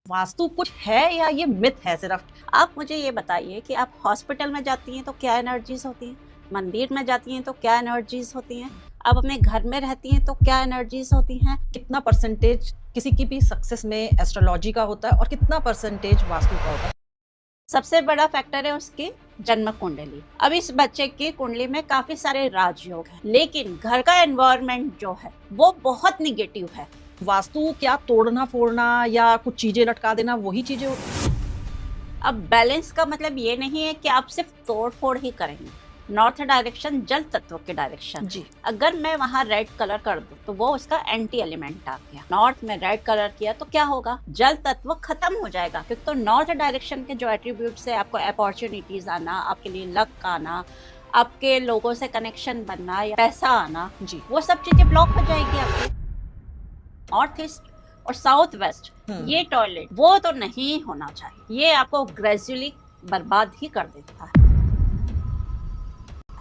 वास्तु कुछ है या ये मिथ है सिर्फ? आप मुझे ये बताइए कि आप हॉस्पिटल में जाती हैं तो क्या एनर्जीज होती हैं, मंदिर में जाती हैं तो क्या एनर्जीज होती हैं, आप अपने घर में रहती हैं तो क्या एनर्जीज होती हैं। कितना परसेंटेज किसी की भी सक्सेस में एस्ट्रोलॉजी का होता है और कितना परसेंटेज वास्तु का होता है? सबसे बड़ा फैक्टर है उसकी जन्म कुंडली। अब इस बच्चे की कुंडली में काफी सारे राजयोग हैं, लेकिन घर का एनवायरनमेंट जो है वो बहुत निगेटिव है। वास्तु क्या तोड़ना फोड़ना या कुछ चीजें लटका देना वही चीजें होती हैं? अब बैलेंस का मतलब ये नहीं है कि आप सिर्फ तोड़ फोड़ ही करेंगे। नॉर्थ डायरेक्शन जल तत्व के डायरेक्शन, जी। अगर मैं वहाँ रेड कलर कर दूं तो वो उसका एंटी एलिमेंट आ गया। नॉर्थ में रेड कलर किया तो क्या होगा, जल तत्व खत्म हो जाएगा। क्योंकि तो नॉर्थ डायरेक्शन के जो एट्रीब्यूट्स है, आपको अपॉर्चुनिटीज आना, आपके लिए लक आना, आपके लोगों से कनेक्शन बनना या पैसा आना, जी। वो सब चीजें ब्लॉक हो जाएगी आपकी। नॉर्थ ईस्ट और साउथ वेस्ट ये टॉयलेट वो तो नहीं होना चाहिए, ये आपको ग्रेजुअली बर्बाद ही कर देता है।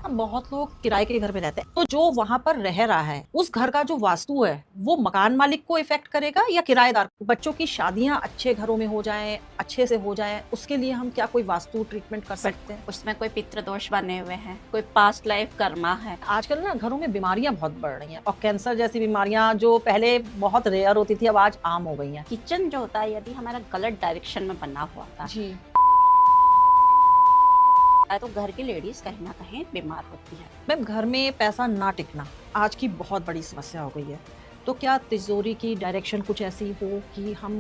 बहुत लोग किराए के घर में रहते हैं, तो जो वहां पर रह रहा है उस घर का जो वास्तु है वो मकान मालिक को इफेक्ट करेगा या किराएदार को? बच्चों की शादियां अच्छे घरों में हो जाएं, अच्छे से हो जाएं, उसके लिए हम क्या कोई वास्तु ट्रीटमेंट कर सकते हैं? उसमें कोई पितृदोष बने हुए हैं, कोई पास्ट लाइफ कर्मा है। आजकल ना घरों में बीमारियां बहुत बढ़ रही हैं और कैंसर जैसी बीमारियां जो पहले बहुत रेयर होती थी अब आज आम हो गई हैं। किचन जो होता है यदि हमारा गलत डायरेक्शन में बना हुआ था जी। तो घर की लेडीज कहीं ना कहीं बीमार होती है। मैम, घर में पैसा ना टिकना आज की बहुत बड़ी समस्या हो गई है, तो क्या तिजोरी की डायरेक्शन कुछ ऐसी हो कि हम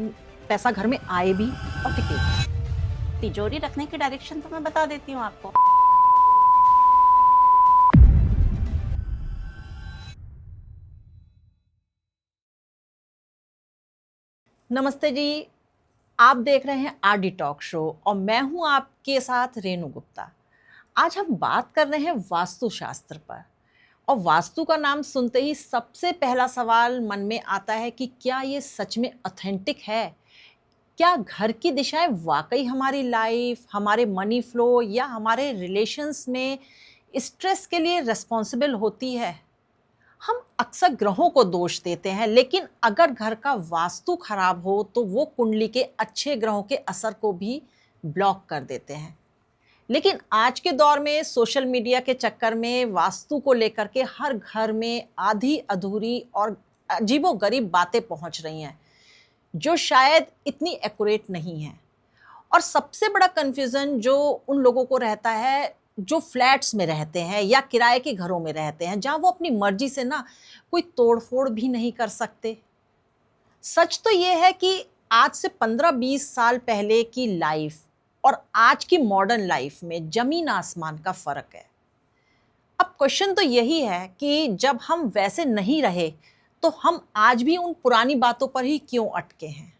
पैसा घर में आए भी और टिके? तिजोरी रखने की डायरेक्शन तो मैं बता देती हूँ आपको। नमस्ते जी, आप देख रहे हैं आरडी टॉक शो और मैं हूं आपके साथ रेणु गुप्ता। आज हम बात कर रहे हैं वास्तुशास्त्र पर। और वास्तु का नाम सुनते ही सबसे पहला सवाल मन में आता है कि क्या ये सच में ऑथेंटिक है? क्या घर की दिशाएं वाकई हमारी लाइफ, हमारे मनी फ्लो या हमारे रिलेशंस में स्ट्रेस के लिए रिस्पॉन्सिबल होती है? हम अक्सर ग्रहों को दोष देते हैं, लेकिन अगर घर का वास्तु खराब हो तो वो कुंडली के अच्छे ग्रहों के असर को भी ब्लॉक कर देते हैं। लेकिन आज के दौर में सोशल मीडिया के चक्कर में वास्तु को लेकर के हर घर में आधी अधूरी और अजीबोगरीब बातें पहुंच रही हैं जो शायद इतनी एक्यूरेट नहीं है। और सबसे बड़ा कंफ्यूजन जो उन लोगों को रहता है जो फ्लैट्स में रहते हैं या किराए के घरों में रहते हैं, जहां वो अपनी मर्जी से ना कोई तोड़फोड़ भी नहीं कर सकते। सच तो ये है कि आज से 15-20 साल पहले की लाइफ और आज की मॉडर्न लाइफ में जमीन आसमान का फर्क है। अब क्वेश्चन तो यही है कि जब हम वैसे नहीं रहे तो हम आज भी उन पुरानी बातों पर ही क्यों अटके हैं।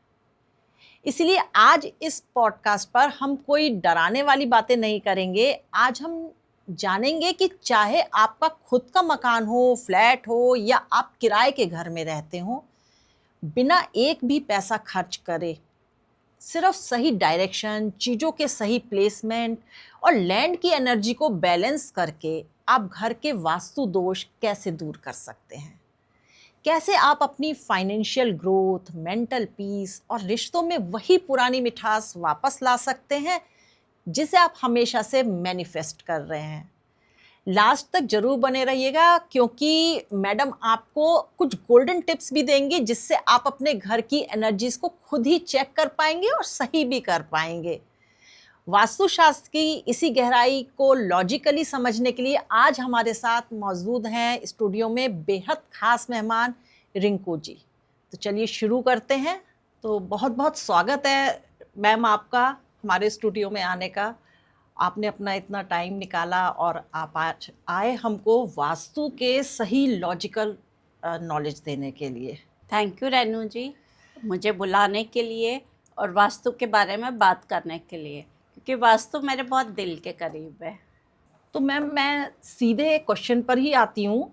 इसलिए आज इस पॉडकास्ट पर हम कोई डराने वाली बातें नहीं करेंगे। आज हम जानेंगे कि चाहे आपका खुद का मकान हो, फ्लैट हो या आप किराए के घर में रहते हो, बिना एक भी पैसा खर्च करे सिर्फ सही डायरेक्शन, चीज़ों के सही प्लेसमेंट और लैंड की एनर्जी को बैलेंस करके आप घर के वास्तु दोष कैसे दूर कर सकते हैं। कैसे आप अपनी फाइनेंशियल ग्रोथ, मेंटल पीस और रिश्तों में वही पुरानी मिठास वापस ला सकते हैं जिसे आप हमेशा से मैनिफेस्ट कर रहे हैं। लास्ट तक जरूर बने रहिएगा, क्योंकि मैडम आपको कुछ गोल्डन टिप्स भी देंगी जिससे आप अपने घर की एनर्जीज को खुद ही चेक कर पाएंगे और सही भी कर पाएंगे। वास्तुशास्त्र की इसी गहराई को लॉजिकली समझने के लिए आज हमारे साथ मौजूद हैं स्टूडियो में बेहद खास मेहमान रिंकू जी। तो चलिए शुरू करते हैं। तो बहुत बहुत स्वागत है मैम आपका हमारे स्टूडियो में आने का। आपने अपना इतना टाइम निकाला और आप आज आए हमको वास्तु के सही लॉजिकल नॉलेज देने के लिए। थैंक यू रेनू जी, मुझे बुलाने के लिए और वास्तु के बारे में बात करने के लिए, क्योंकि वास्तु मेरे बहुत दिल के करीब है। तो मैम, मैं सीधे क्वेश्चन पर ही आती हूँ।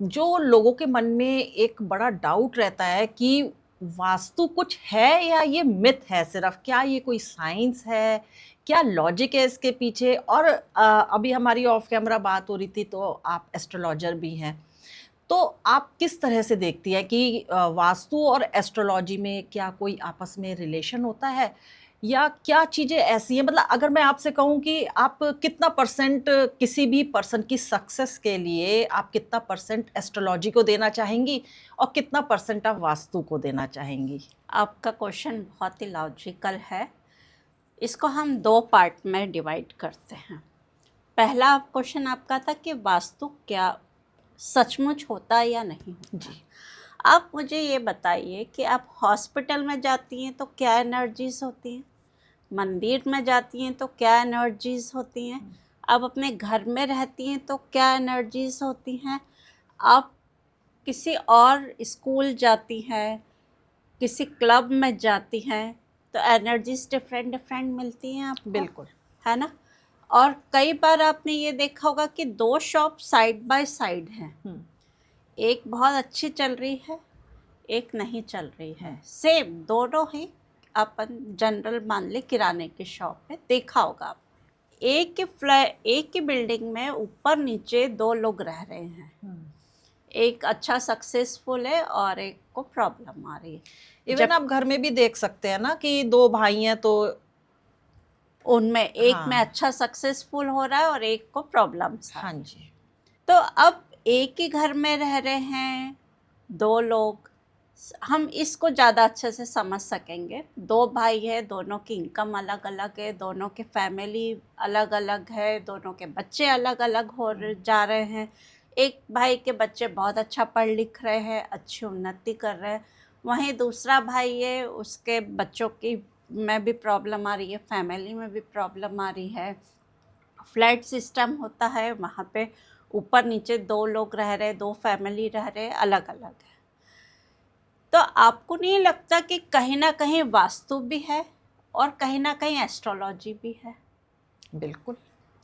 जो लोगों के मन में एक बड़ा डाउट रहता है कि वास्तु कुछ है या ये मिथ है सिर्फ, क्या ये कोई साइंस है, क्या लॉजिक है इसके पीछे? और अभी हमारी ऑफ कैमरा बात हो रही थी तो आप एस्ट्रोलॉजर भी हैं, तो आप किस तरह से देखती है कि वास्तु और एस्ट्रोलॉजी में क्या कोई आपस में रिलेशन होता है, या क्या चीज़ें ऐसी हैं, मतलब अगर मैं आपसे कहूँ कि आप कितना परसेंट किसी भी पर्सन की सक्सेस के लिए आप कितना परसेंट एस्ट्रोलॉजी को देना चाहेंगी और कितना परसेंट आप वास्तु को देना चाहेंगी? आपका क्वेश्चन बहुत ही लॉजिकल है। इसको हम 2 पार्ट में डिवाइड करते हैं। पहला क्वेश्चन आपका था कि वास्तु क्या सचमुच होता है या नहीं होता। जी। आप मुझे ये बताइए कि आप हॉस्पिटल में जाती हैं तो क्या एनर्जीज होती हैं, मंदिर में जाती हैं तो क्या एनर्जीज होती हैं, आप अपने घर में रहती हैं तो क्या एनर्जीज होती हैं, आप किसी और स्कूल जाती हैं, किसी क्लब में जाती हैं, तो एनर्जीज डिफरेंट डिफरेंट मिलती हैं आपको, बिल्कुल। है ना। और कई बार आपने ये देखा होगा कि 2 शॉप साइड बाय साइड हैं, हम्म, एक बहुत अच्छी चल रही है, एक नहीं चल रही है, सेम दोनों ही अपन जनरल मान ले किराने की शॉप है, देखा होगा आप। एक ही बिल्डिंग में ऊपर नीचे 2 लोग रह रहे हैं, एक अच्छा सक्सेसफुल है और एक को प्रॉब्लम आ रही है। इवन आप घर में भी देख सकते हैं ना कि 2 भाई हैं तो उनमें एक में हाँ। अच्छा सक्सेसफुल हो रहा है और एक को प्रॉब्लम्स आ हाँ रही है। जी। तो अब एक ही घर में रह रहे हैं 2 लोग, हम इसको ज़्यादा अच्छे से समझ सकेंगे। 2 भाई है, दोनों की इनकम अलग अलग है, दोनों की फैमिली अलग अलग है, दोनों के बच्चे अलग अलग जा रहे हैं। एक भाई के बच्चे बहुत अच्छा पढ़ लिख रहे हैं, अच्छी उन्नति कर रहे हैं, वहीं दूसरा भाई है, उसके बच्चों की में भी प्रॉब्लम आ रही है, फैमिली में भी प्रॉब्लम आ रही है। फ्लैट सिस्टम होता है, वहाँ पे ऊपर नीचे 2 लोग रह रहे, 2 फैमिली रह रहे, अलग अलग है। तो आपको नहीं लगता कि कहीं ना कहीं वास्तु भी है और कहीं ना कहीं एस्ट्रोलॉजी भी है? बिल्कुल,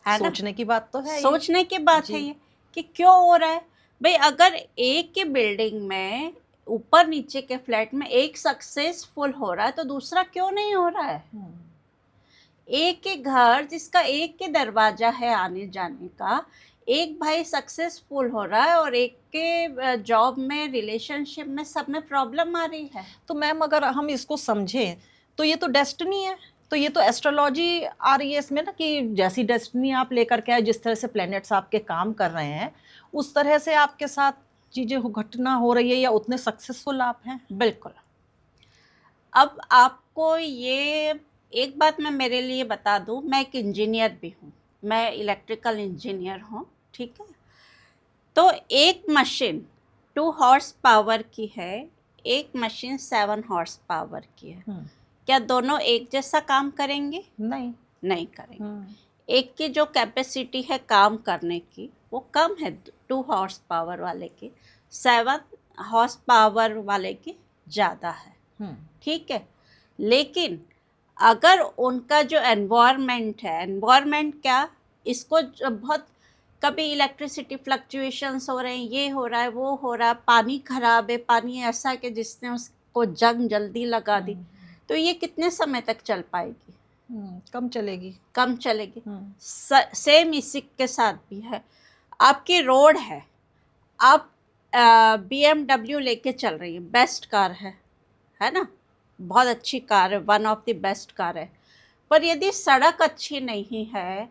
है ना। सोचने की बात तो है ये। सोचने की बात है जी। ये कि क्यों हो रहा है भाई। अगर एक की बिल्डिंग में ऊपर नीचे के फ्लैट में एक सक्सेसफुल हो रहा है तो दूसरा क्यों नहीं हो रहा है? एक के घर जिसका एक के दरवाजा है आने जाने का, एक भाई सक्सेसफुल हो रहा है और एक के जॉब में, रिलेशनशिप में, सब में प्रॉब्लम आ रही है। तो मैम अगर हम इसको समझें तो ये तो डेस्टिनी है, तो ये तो एस्ट्रोलॉजी आ रही है इसमें ना, कि जैसी डेस्टिनी आप लेकर के आए, जिस तरह से प्लैनेट्स आपके काम कर रहे हैं उस तरह से आपके साथ चीजें घटना हो रही है, या उतने सक्सेसफुल आप हैं। बिल्कुल। अब आपको ये एक बात मैं मेरे लिए बता दूं, मैं एक इंजीनियर भी हूँ, मैं इलेक्ट्रिकल इंजीनियर हूँ, ठीक है। तो एक मशीन 2 हॉर्स पावर की है, एक मशीन 7 हॉर्स पावर की है, क्या दोनों एक जैसा काम करेंगे? नहीं। नहीं करेंगे। एक की जो कैपेसिटी है काम करने की वो कम है 2 हॉर्स पावर वाले की, 7 हॉर्स पावर वाले की ज़्यादा है, ठीक है। लेकिन अगर उनका जो एनवायरनमेंट है, एनवायरनमेंट क्या, इसको बहुत कभी इलेक्ट्रिसिटी फ्लक्चुएशंस हो रहे हैं, ये हो रहा है, वो हो रहा है, पानी खराब है, पानी ऐसा है कि जिसने उसको जंग जल्दी लगा दी, तो ये कितने समय तक चल पाएगी? कम चलेगी। कम चलेगी। सेम इसी के साथ भी है। आपकी रोड है, आप BMW लेके चल रही है, बेस्ट कार है ना, बहुत अच्छी कार है, one of the best car है, पर यदि सड़क अच्छी नहीं है,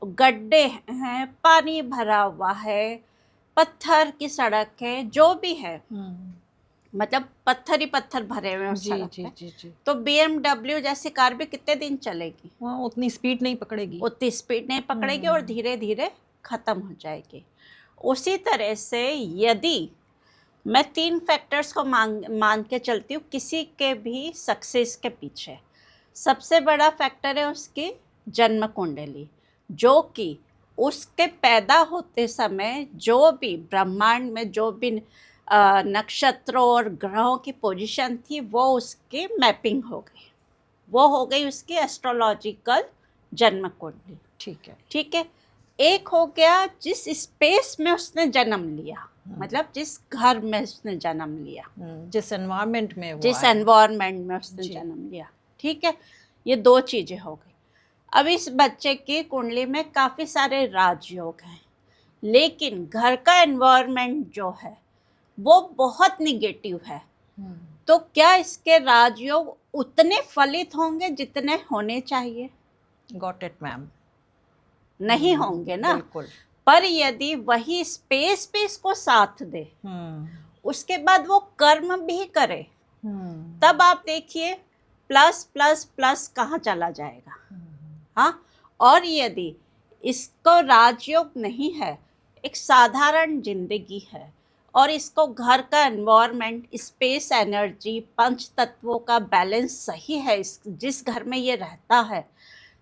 गड्ढे हैं, पानी भरा हुआ है, पत्थर की सड़क है, जो भी है, मतलब पत्थर ही पत्थर भरे हुए हैं उस सड़क पे, जी। तो BMW जैसी कार भी कितने दिन चलेगी? वहाँ उतनी स्पीड नहीं पकड़ेगी। उतनी स्पीड नहीं पकड़ेगी और धीरे धीरे खत्म हो जाएगी। उसी तरह से यदि मैं 3 फैक्टर्स को मान के चलती हूँ किसी के भी सक्सेस के पीछे, सबसे बड़ा फैक्टर है उसकी जन्म कुंडली, जो कि उसके पैदा होते समय जो भी ब्रह्मांड में जो भी नक्षत्रों और ग्रहों की पोजीशन थी वो उसकी मैपिंग हो गई, वो हो गई उसकी एस्ट्रोलॉजिकल जन्म कुंडली। ठीक है। ठीक है। एक हो गया जिस स्पेस में उसने जन्म लिया, मतलब जिस घर में उसने जन्म लिया, जिस एनवायरनमेंट में वो जिस आया। एनवायरनमेंट में उसने जी। जन्म लिया, ठीक है। ये 2 चीज़ें हो गई। अब इस बच्चे की कुंडली में काफ़ी सारे राजयोग हैं, लेकिन घर का एनवायरनमेंट जो है वो बहुत निगेटिव है। तो क्या इसके राजयोग उतने फलित होंगे जितने होने चाहिए? Got it ma'am. नहीं होंगे ना। बिल्कुल। पर यदि वही स्पेस भी इसको साथ दे, उसके बाद वो कर्म भी करे, तब आप देखिए प्लस प्लस प्लस कहाँ चला जाएगा। हाँ, और यदि इसको राजयोग नहीं है, एक साधारण जिंदगी है, और इसको घर का एनवायरनमेंट, स्पेस, एनर्जी, पंच तत्वों का बैलेंस सही है जिस घर में ये रहता है,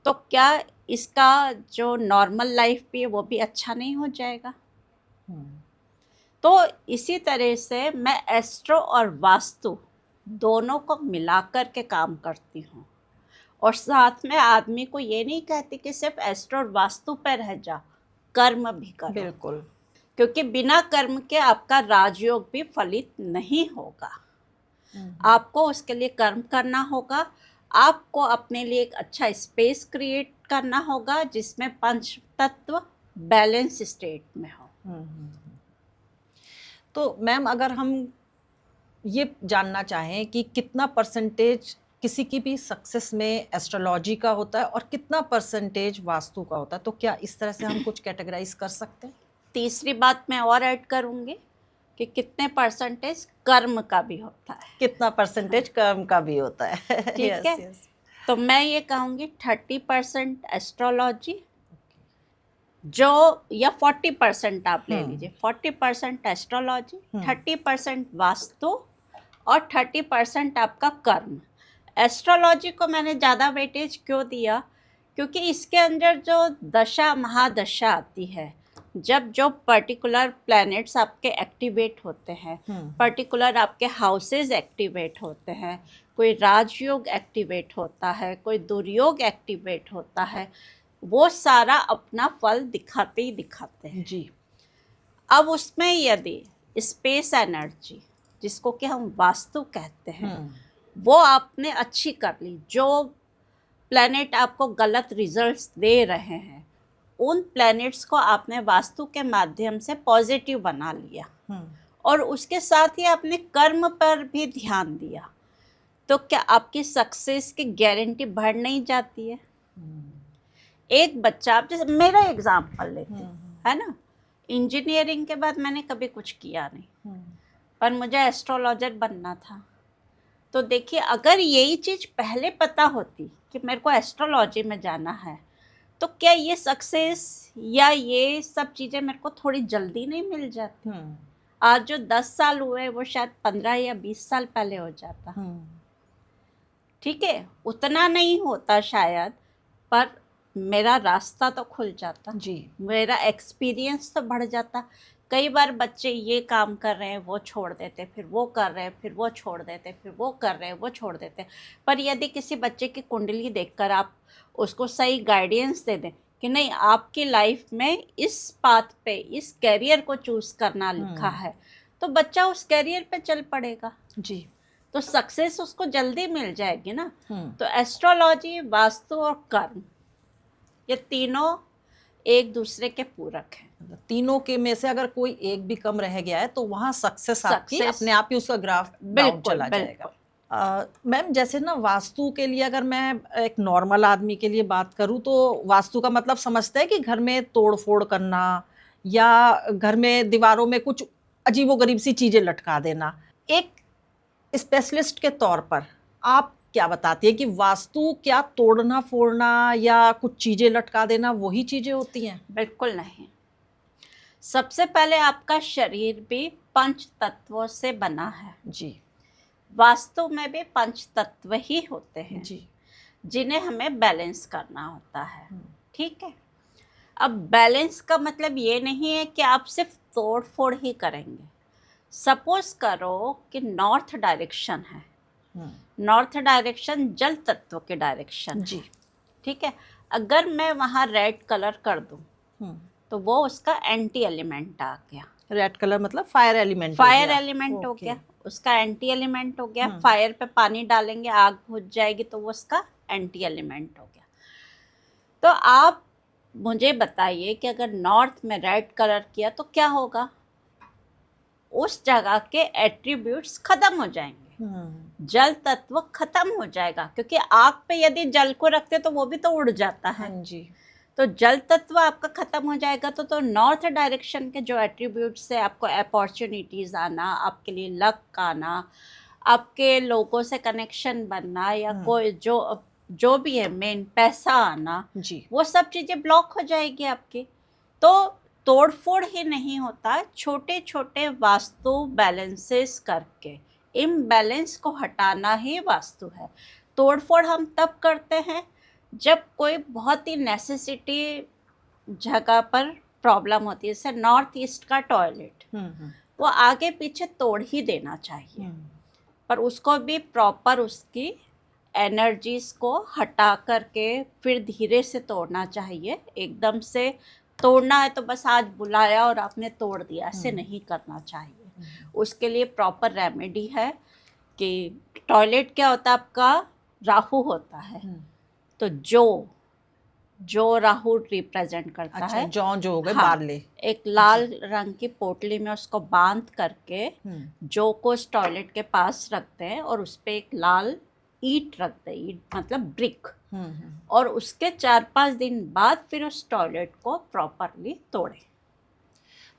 तो क्या इसका जो नॉर्मल लाइफ भी है वो भी अच्छा नहीं हो जाएगा? तो इसी तरह से मैं एस्ट्रो और वास्तु दोनों को मिलाकर के काम करती हूँ, और साथ में आदमी को ये नहीं कहती कि सिर्फ एस्ट्रो और वास्तु पे रह जा, कर्म भी करो। बिल्कुल। क्योंकि बिना कर्म के आपका राजयोग भी फलित नहीं होगा। आपको उसके लिए कर्म करना होगा, आपको अपने लिए एक अच्छा स्पेस क्रिएट करना होगा जिसमें पंच तत्व बैलेंस स्टेट में हो। तो मैम अगर हम ये जानना चाहें कि कितना परसेंटेज किसी की भी सक्सेस में एस्ट्रोलॉजी का होता है और कितना परसेंटेज वास्तु का होता है, तो क्या इस तरह से हम कुछ कैटेगराइज कर सकते हैं? तीसरी बात मैं और ऐड करूंगी कि कितने परसेंटेज कर्म का भी होता है, कितना परसेंटेज कर्म का भी होता है। ठीक है। तो मैं ये कहूँगी 30% एस्ट्रोलॉजी, जो या 40% आप ले लीजिए, 40% एस्ट्रोलॉजी, 30% वास्तु और 30% आपका कर्म। एस्ट्रोलॉजी को मैंने ज़्यादा वेटेज क्यों दिया? क्योंकि इसके अंदर जो दशा महादशा आती है, जब जो पर्टिकुलर प्लैनेट्स आपके एक्टिवेट होते हैं, पर्टिकुलर आपके हाउसेस एक्टिवेट होते हैं, कोई राजयोग एक्टिवेट होता है, कोई दुर्योग एक्टिवेट होता है, वो सारा अपना फल दिखाते ही दिखाते हैं जी। अब उसमें यदि स्पेस एनर्जी, जिसको कि हम वास्तु कहते हैं, वो आपने अच्छी कर ली, जो प्लैनेट आपको गलत रिजल्ट्स दे रहे हैं उन प्लैनेट्स को आपने वास्तु के माध्यम से पॉजिटिव बना लिया, और उसके साथ ही आपने कर्म पर भी ध्यान दिया, तो क्या आपकी सक्सेस की गारंटी बढ़ नहीं जाती है? एक बच्चा, आप जैसे मेरा एग्जाम्पल लेते है ना, इंजीनियरिंग के बाद मैंने कभी कुछ किया नहीं, पर मुझे एस्ट्रोलॉजर बनना था। तो देखिए, अगर यही चीज़ पहले पता होती कि मेरे को एस्ट्रोलॉजी में जाना है, तो क्या ये सक्सेस या ये सब चीज़ें मेरे को थोड़ी जल्दी नहीं मिल जाती? आज जो 10 साल हुए वो शायद 15 या 20 साल पहले हो जाता। ठीक है, उतना नहीं होता शायद, पर मेरा रास्ता तो खुल जाता जी, मेरा एक्सपीरियंस तो बढ़ जाता। कई बार बच्चे ये काम कर रहे हैं वो छोड़ देते, फिर वो कर रहे हैं फिर वो छोड़ देते, फिर वो कर रहे हैं वो छोड़ देते। पर यदि किसी बच्चे की कुंडली देखकर आप उसको सही गाइडेंस दे दें कि नहीं, आपकी लाइफ में इस पाथ पे इस कैरियर को चूज करना लिखा है, तो बच्चा उस कैरियर पे चल पड़ेगा जी। तो सक्सेस उसको जल्दी मिल जाएगी ना। तो एस्ट्रोलॉजी, वास्तु और कर्म, ये तीनों एक दूसरे के पूरक हैं। तीनों के में से अगर कोई एक भी कम रह गया है तो वहाँ सक्सेस आपकी अपने आप ही उसका ग्राफ डाउन चला जाएगा। मैम, जैसे ना वास्तु के लिए अगर मैं एक नॉर्मल आदमी के लिए बात करूँ तो वास्तु का मतलब समझते हैं कि घर में तोड़ फोड़ करना या घर में दीवारों में कुछ अजीबोगरीब सी चीज़ें लटका देना। एक स्पेशलिस्ट के तौर पर आप क्या बताती है कि वास्तु क्या तोड़ना फोड़ना या कुछ चीज़ें लटका देना वही चीज़ें होती हैं? बिल्कुल नहीं। सबसे पहले आपका शरीर भी पंच तत्वों से बना है जी। वास्तु में भी पंच तत्व ही होते हैं जी, जिन्हें हमें बैलेंस करना होता है। ठीक है, अब बैलेंस का मतलब ये नहीं है कि आप सिर्फ तोड़ फोड़ ही करेंगे। सपोज करो कि नॉर्थ डायरेक्शन है, नॉर्थ डायरेक्शन जल तत्व के डायरेक्शन जी। ठीक है, अगर मैं वहाँ रेड कलर कर दूं तो वो उसका एंटी एलिमेंट आ गया। रेड कलर मतलब फायर एलिमेंट? फायर एलिमेंट हो गया, उसका एंटी एलिमेंट हो गया। फायर पे पानी डालेंगे, आग बुझ जाएगी, तो वो उसका एंटी एलिमेंट हो गया। तो आप मुझे बताइए कि अगर नॉर्थ में रेड कलर किया तो क्या होगा? उस जगह के एट्रीब्यूट्स खत्म हो जाएंगे, जल तत्व खत्म हो जाएगा, क्योंकि आग पे यदि जल को रखते तो वो भी तो उड़ जाता है। हाँ जी। तो जल तत्व आपका खत्म हो जाएगा तो नॉर्थ डायरेक्शन के जो एट्रीब्यूट्स है, आपको अपॉर्चुनिटीज आना, आपके लिए लक आना, आपके लोगों से कनेक्शन बनना, या कोई जो भी है मेन पैसा आना जी। वो सब चीजें ब्लॉक हो जाएगी आपकी। तो तोड़फोड़ ही नहीं होता, छोटे छोटे वास्तु बैलेंसेस करके इम्बैलेंस को हटाना ही वास्तु है। तोड़फोड़ हम तब करते हैं जब कोई बहुत ही नेसेसिटी जगह पर प्रॉब्लम होती है। जैसे नॉर्थ ईस्ट का टॉयलेट, वो आगे पीछे तोड़ ही देना चाहिए, पर उसको भी प्रॉपर उसकी एनर्जीज को हटा करके फिर धीरे से तोड़ना चाहिए। एकदम से तोड़ना है तो बस आज बुलाया और आपने तोड़ दिया, ऐसे नहीं करना चाहिए। उसके लिए प्रॉपर रेमेडी है कि टॉयलेट क्या होता है आपका, राहु होता है, तो जो राहु रिप्रेजेंट करता अच्छा, है, जो हो गए हाँ, बारले, एक लाल रंग की पोटली में उसको बांध करके जो को उस टॉयलेट के पास रखते हैं और उस पे एक लाल ईंट रखते हैं, ईंट मतलब ब्रिक, और उसके 4-5 दिन बाद फिर उस टॉयलेट को प्रॉपरली तोड़े।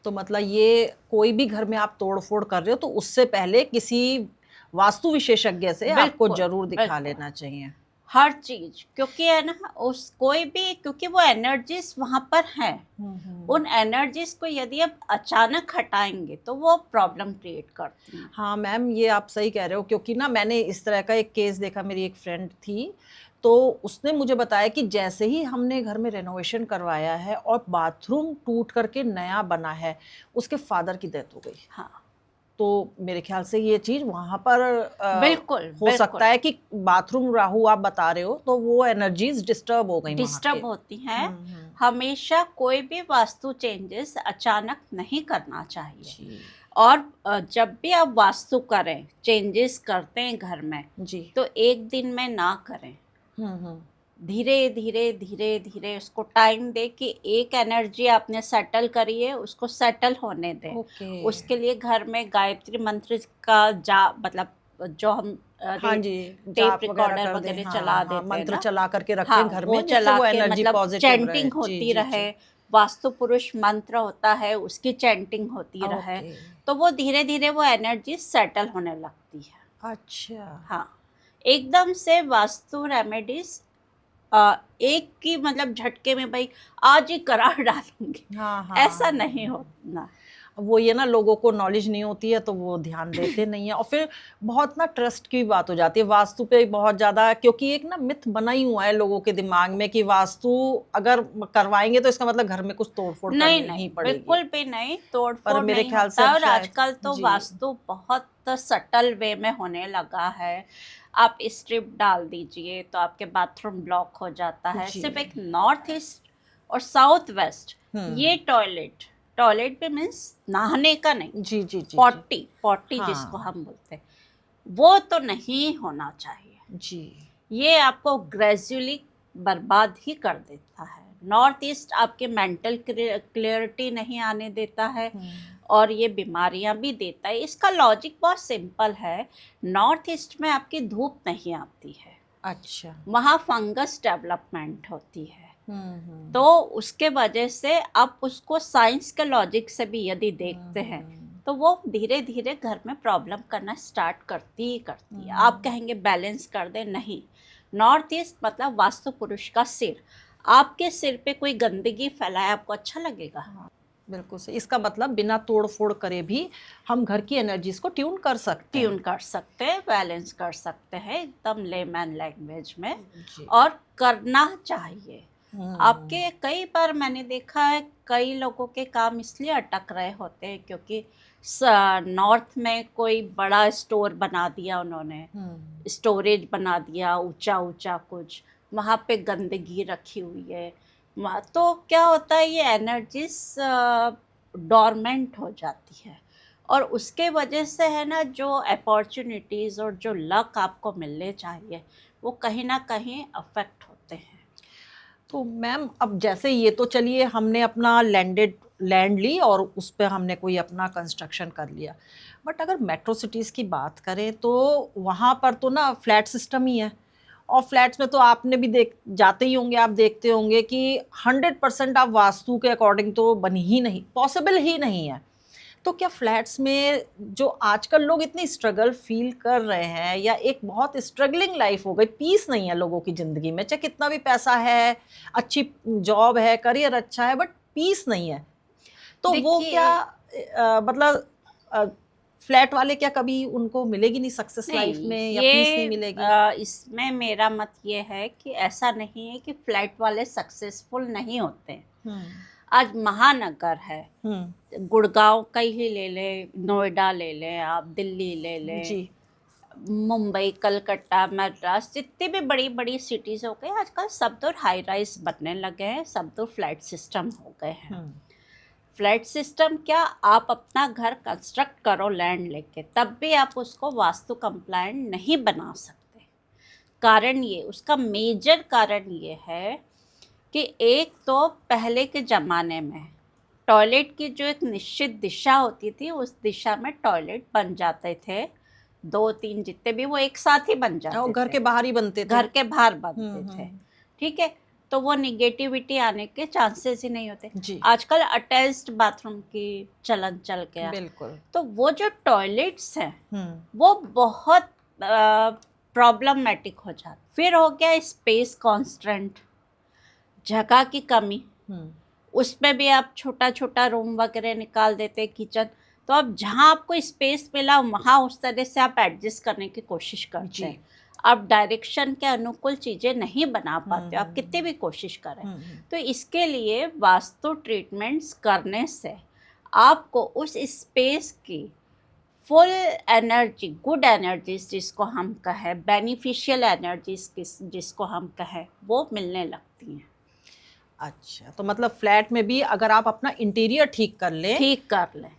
तो मतलब ये कोई भी घर में आप तोड़-फोड़ कर रहे हो तो उससे पहले किसी वास्तु विशेषज्ञ से आपको जरूर दिखा लेना चाहिए हर चीज, क्योंकि है ना उस कोई भी, क्योंकि वो एनर्जीज वहां पर हैं, उन एनर्जीज को यदि आप अचानक हटाएंगे तो वो प्रॉब्लम क्रिएट करती हैं। हाँ मैम, ये आप सही कह रहे हो, क्योंकि ना मैंने इस तरह का एक केस देखा। मेरी एक फ्रेंड थी, तो उसने मुझे बताया कि जैसे ही हमने घर में रेनोवेशन करवाया है और बाथरूम टूट करके नया बना है, उसके फादर की डेथ हो गई। हाँ, तो मेरे ख्याल से ये चीज वहां पर बिल्कुल हो सकता है कि बाथरूम राहु आप बता रहे हो, तो वो एनर्जीज डिस्टर्ब हो गई, डिस्टर्ब होती हैं। हमेशा कोई भी वास्तु चेंजेस अचानक नहीं करना चाहिए। और जब भी आप वास्तु करें, चेंजेस करते हैं घर में जी, तो एक दिन में ना करें, धीरे धीरे धीरे धीरे उसको टाइम दे कि एक एनर्जी आपने सेटल करी है, उसको सेटल होने दें। उसके लिए घर में गायत्री मंत्र का मतलब जो हम हाँ जी, टेप रिकॉर्डर वगैरह चला देते हैं, मंत्र चला करके रखें घर में, जिससे वो एनर्जी पॉजिटिव चैंटिंग होती रहे। वास्तु पुरुष मंत्र होता है, उसकी चैंटिंग होती रहे, तो वो धीरे धीरे वो एनर्जी सेटल होने लगती है। अच्छा, हाँ, एकदम से वास्तु रेमेडीज एक की मतलब झटके में भाई आज ही करार डालूंगी, ऐसा नहीं होना। वो ये ना, लोगों को नॉलेज नहीं होती है तो वो ध्यान देते नहीं है, और फिर बहुत ना ट्रस्ट की बात हो जाती है वास्तु पे बहुत ज्यादा, क्योंकि एक ना मिथ बना ही हुआ है लोगों के दिमाग में कि वास्तु अगर करवाएंगे तो इसका मतलब घर में कुछ तोड़फोड़ करनी ही पड़ेगी। बिल्कुल भी नहीं, तोड़फोड़ मेरे नहीं ख्याल से होता। और आजकल तो वास्तु बहुत सटल वे में होने लगा है। आप स्ट्रिप डाल दीजिए तो आपके बाथरूम ब्लॉक हो जाता है। सिर्फ एक नॉर्थ ईस्ट और साउथ वेस्ट ये टॉयलेट पे मीन्स नहाने का नहीं, जी जी जी, पॉटी जिसको हम बोलते हैं, वो तो नहीं होना चाहिए जी। ये आपको ग्रेजुअली बर्बाद ही कर देता है। नॉर्थ ईस्ट आपके मेंटल क्लियरिटी नहीं आने देता है और ये बीमारियां भी देता है। इसका लॉजिक बहुत सिंपल है। नॉर्थ ईस्ट में आपकी धूप नहीं आती है, अच्छा, वहाँ फंगस डेवलपमेंट होती है, तो उसके वजह से आप उसको साइंस के लॉजिक से भी यदि देखते हैं तो वो धीरे धीरे घर में प्रॉब्लम करना स्टार्ट करती है। आप कहेंगे बैलेंस कर दे, नहीं। नॉर्थ ईस्ट मतलब वास्तु पुरुष का सिर, आपके सिर पे कोई गंदगी फैलाए आपको अच्छा लगेगा? बिल्कुल सही। इसका मतलब बिना तोड़ फोड़ करे भी हम घर की एनर्जीज को ट्यून कर सकते हैं, बैलेंस कर सकते हैं, एकदम लेमैन लैंग्वेज में, और करना चाहिए। आपके कई बार मैंने देखा है कई लोगों के काम इसलिए अटक रहे होते हैं क्योंकि नॉर्थ में कोई बड़ा स्टोर बना दिया उन्होंने, स्टोरेज बना दिया ऊंचा ऊंचा कुछ, वहाँ पे गंदगी रखी हुई है, तो क्या होता है ये एनर्जीज डॉर्मेंट हो जाती है और उसके वजह से है ना जो अपॉर्चुनिटीज़ और जो लक आपको मिलने चाहिए वो कहीं ना कहीं अफेक्ट होते हैं। तो मैम अब जैसे ये तो चलिए हमने अपना लैंडेड लैंड ली और उस पे हमने कोई अपना कंस्ट्रक्शन कर लिया। बट अगर मेट्रो सिटीज़ की बात करें तो वहाँ पर तो ना फ्लैट सिस्टम ही है, और फ्लैट्स में तो आपने भी देख जाते ही होंगे, आप देखते होंगे कि 100% आप वास्तु के अकॉर्डिंग तो बनी ही नहीं, पॉसिबल ही नहीं है। तो क्या फ्लैट्स में जो आजकल लोग इतनी स्ट्रगल फील कर रहे हैं, या एक बहुत स्ट्रगलिंग लाइफ हो गई, पीस नहीं है लोगों की ज़िंदगी में, चाहे कितना भी पैसा है, अच्छी जॉब है, करियर अच्छा है, बट पीस नहीं है, तो वो देखिए, क्या मतलब फ्लैट वाले क्या कभी उनको मिलेगी नहीं सक्सेस लाइफ नहीं, में, या पीस नहीं ये मिलेगी? इसमें मेरा मत ये है कि ऐसा नहीं है कि फ्लैट वाले सक्सेसफुल नहीं होते हैं। हम्म आज महानगर है, हम्म गुड़गांव का ही ले लें, नोएडा ले लें, आप दिल्ली ले लें, जी मुंबई, कलकत्ता, मद्रास, जितनी भी बड़ी बड़ी सिटीज़ हो गई आजकल सब तो हाई राइज बनने लगे हैं, सब तो फ्लैट सिस्टम हो गए हैं। हम्म फ्लैट सिस्टम क्या, आप अपना घर कंस्ट्रक्ट करो लैंड लेके, तब भी आप उसको वास्तु कंप्लायंट नहीं बना सकते। कारण ये, उसका मेजर कारण ये है कि एक तो पहले के ज़माने में टॉयलेट की जो एक निश्चित दिशा होती थी, उस दिशा में टॉयलेट बन जाते थे, 2-3 जितने भी, वो एक साथ ही बन और जाते घर थे, के बाहर ही बनते थे। घर के बाहर बनते थे, हम्म ठीक है। तो वो निगेटिविटी आने के चांसेस ही नहीं होते। जी आजकल अटैच्ड बाथरूम की चलन चल गया, बिल्कुल। तो वो जो टॉयलेट्स हैं हम्म वो बहुत प्रॉब्लमेटिक हो जाते। फिर हो गया स्पेस कॉन्स्ट्रेंट, जगह की कमी, हम्म उसमें भी आप छोटा छोटा रूम वगैरह निकाल देते, किचन, तो अब जहाँ आपको स्पेस मिला वहाँ उस तरह से आप एडजस्ट करने की कोशिश करते जी। हैं। आप डायरेक्शन के अनुकूल चीज़ें नहीं बना पाते, आप हम्म कितनी भी कोशिश करें। हम्म तो इसके लिए वास्तु ट्रीटमेंट्स करने से आपको उस स्पेस की फुल एनर्जी, गुड एनर्जीज जिसको हम कहें, बेनिफिशियल एनर्जीज जिसको हम कहें, वो मिलने लगती हैं। अच्छा, तो मतलब फ्लैट में भी अगर आप अपना इंटीरियर ठीक कर लें ठीक कर लें,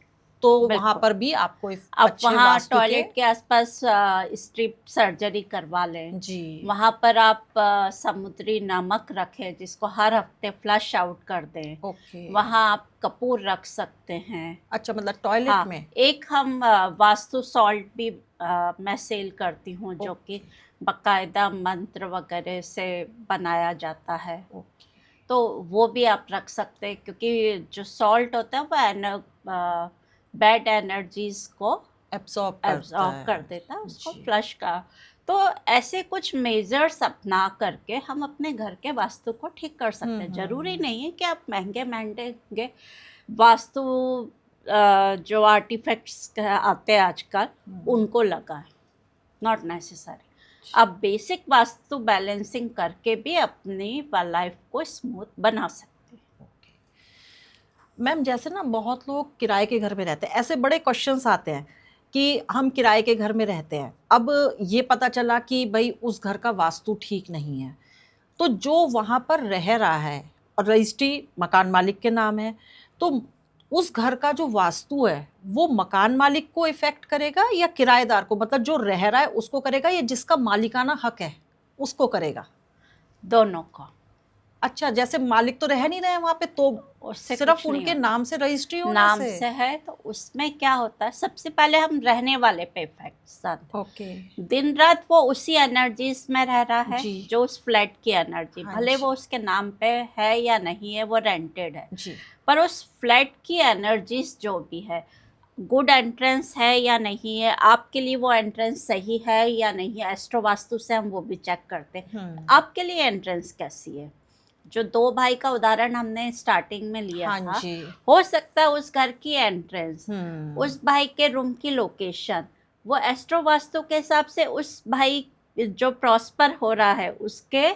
तो वहां बिल्कुल। पर भी आपको अब अच्छे वहाँ वास्तु के। टॉयलेट के आसपास स्ट्रिप सर्जरी करवा लें, जी वहाँ पर आप समुद्री नमक रखें जिसको हर हफ्ते फ्लश आउट कर दें, ओके। वहाँ आप कपूर रख सकते हैं। अच्छा, मतलब टॉयलेट हाँ, में। एक हम वास्तु सॉल्ट भी मैं सेल करती हूँ, जो कि बकायदा मंत्र वगैरह से बनाया जाता है, ओके तो वो भी आप रख सकते हैं, क्योंकि जो सॉल्ट होता है वो बैड एनर्जीज को एब्सॉर्ब करता एब्जॉर्ब कर है। देता है, उसको जी फ्लश का। तो ऐसे कुछ मेजर्स अपना करके हम अपने घर के वास्तु को ठीक कर सकते हैं। जरूरी नहीं है कि आप महंगे महंगे वास्तु जो आर्टिफैक्ट्स आते हैं आजकल उनको लगाएं, नॉट नेसेसरी। आप बेसिक वास्तु बैलेंसिंग करके भी अपनी लाइफ को स्मूथ बना सकते हैं। मैम, जैसे ना बहुत लोग किराए के घर में रहते हैं, ऐसे बड़े क्वेश्चंस आते हैं कि हम किराए के घर में रहते हैं, अब ये पता चला कि भाई उस घर का वास्तु ठीक नहीं है, तो जो वहाँ पर रह रहा है और रजिस्ट्री मकान मालिक के नाम है, तो उस घर का जो वास्तु है वो मकान मालिक को इफेक्ट करेगा या किराएदार को, मतलब जो रह रहा है उसको करेगा या जिसका मालिकाना हक है उसको करेगा? दोनों को। अच्छा, जैसे मालिक तो रह नहीं रहे वहाँ पे, तो उससे सिर्फ कुछ नहीं उनके होता। नाम से रजिस्ट्री होने नाम से? से है तो उसमें क्या होता है, सबसे पहले हम रहने वाले पे इफेक्ट आते ओके। हैं। दिन रात वो उसी एनर्जीज में रह रहा है, जी जो उस फ्लैट की एनर्जी, हाँ भले जी वो उसके नाम पे है या नहीं है, वो रेंटेड है, जी पर उस फ्लैट की एनर्जीज जो भी है, गुड एंट्रेंस है या नहीं है, आपके लिए वो एंट्रेंस सही है या नहीं है, एस्ट्रो वास्तु से हम वो भी चेक करते हैं। आपके लिए एंट्रेंस कैसी है? जो 2 भाई का उदाहरण हमने स्टार्टिंग में लिया हाँ था, जी हो सकता है उस घर की एंट्रेंस, हम्म उस भाई के रूम की लोकेशन, वो एस्ट्रो वास्तु के हिसाब से उस भाई जो प्रॉस्पर हो रहा है उसके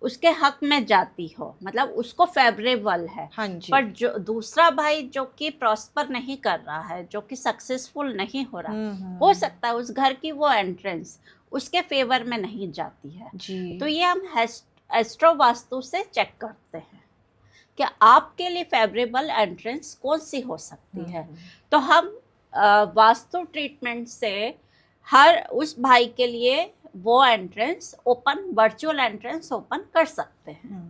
उसके हक में जाती हो, मतलब उसको फेवरेबल है। हाँ जी पर जो दूसरा भाई जो कि प्रॉस्पर नहीं कर रहा है, जो कि सक्सेसफुल नहीं हो रहा, हो सकता है उस घर की वो एंट्रेंस उसके फेवर में नहीं जाती है। जी तो ये हम एस्ट्रो वास्तु से चेक करते हैं कि आपके लिए फेवरेबल एंट्रेंस कौन सी हो सकती है। तो हम वास्तु ट्रीटमेंट से हर उस भाई के लिए वो entrance open, virtual entrance open कर सकते हैं।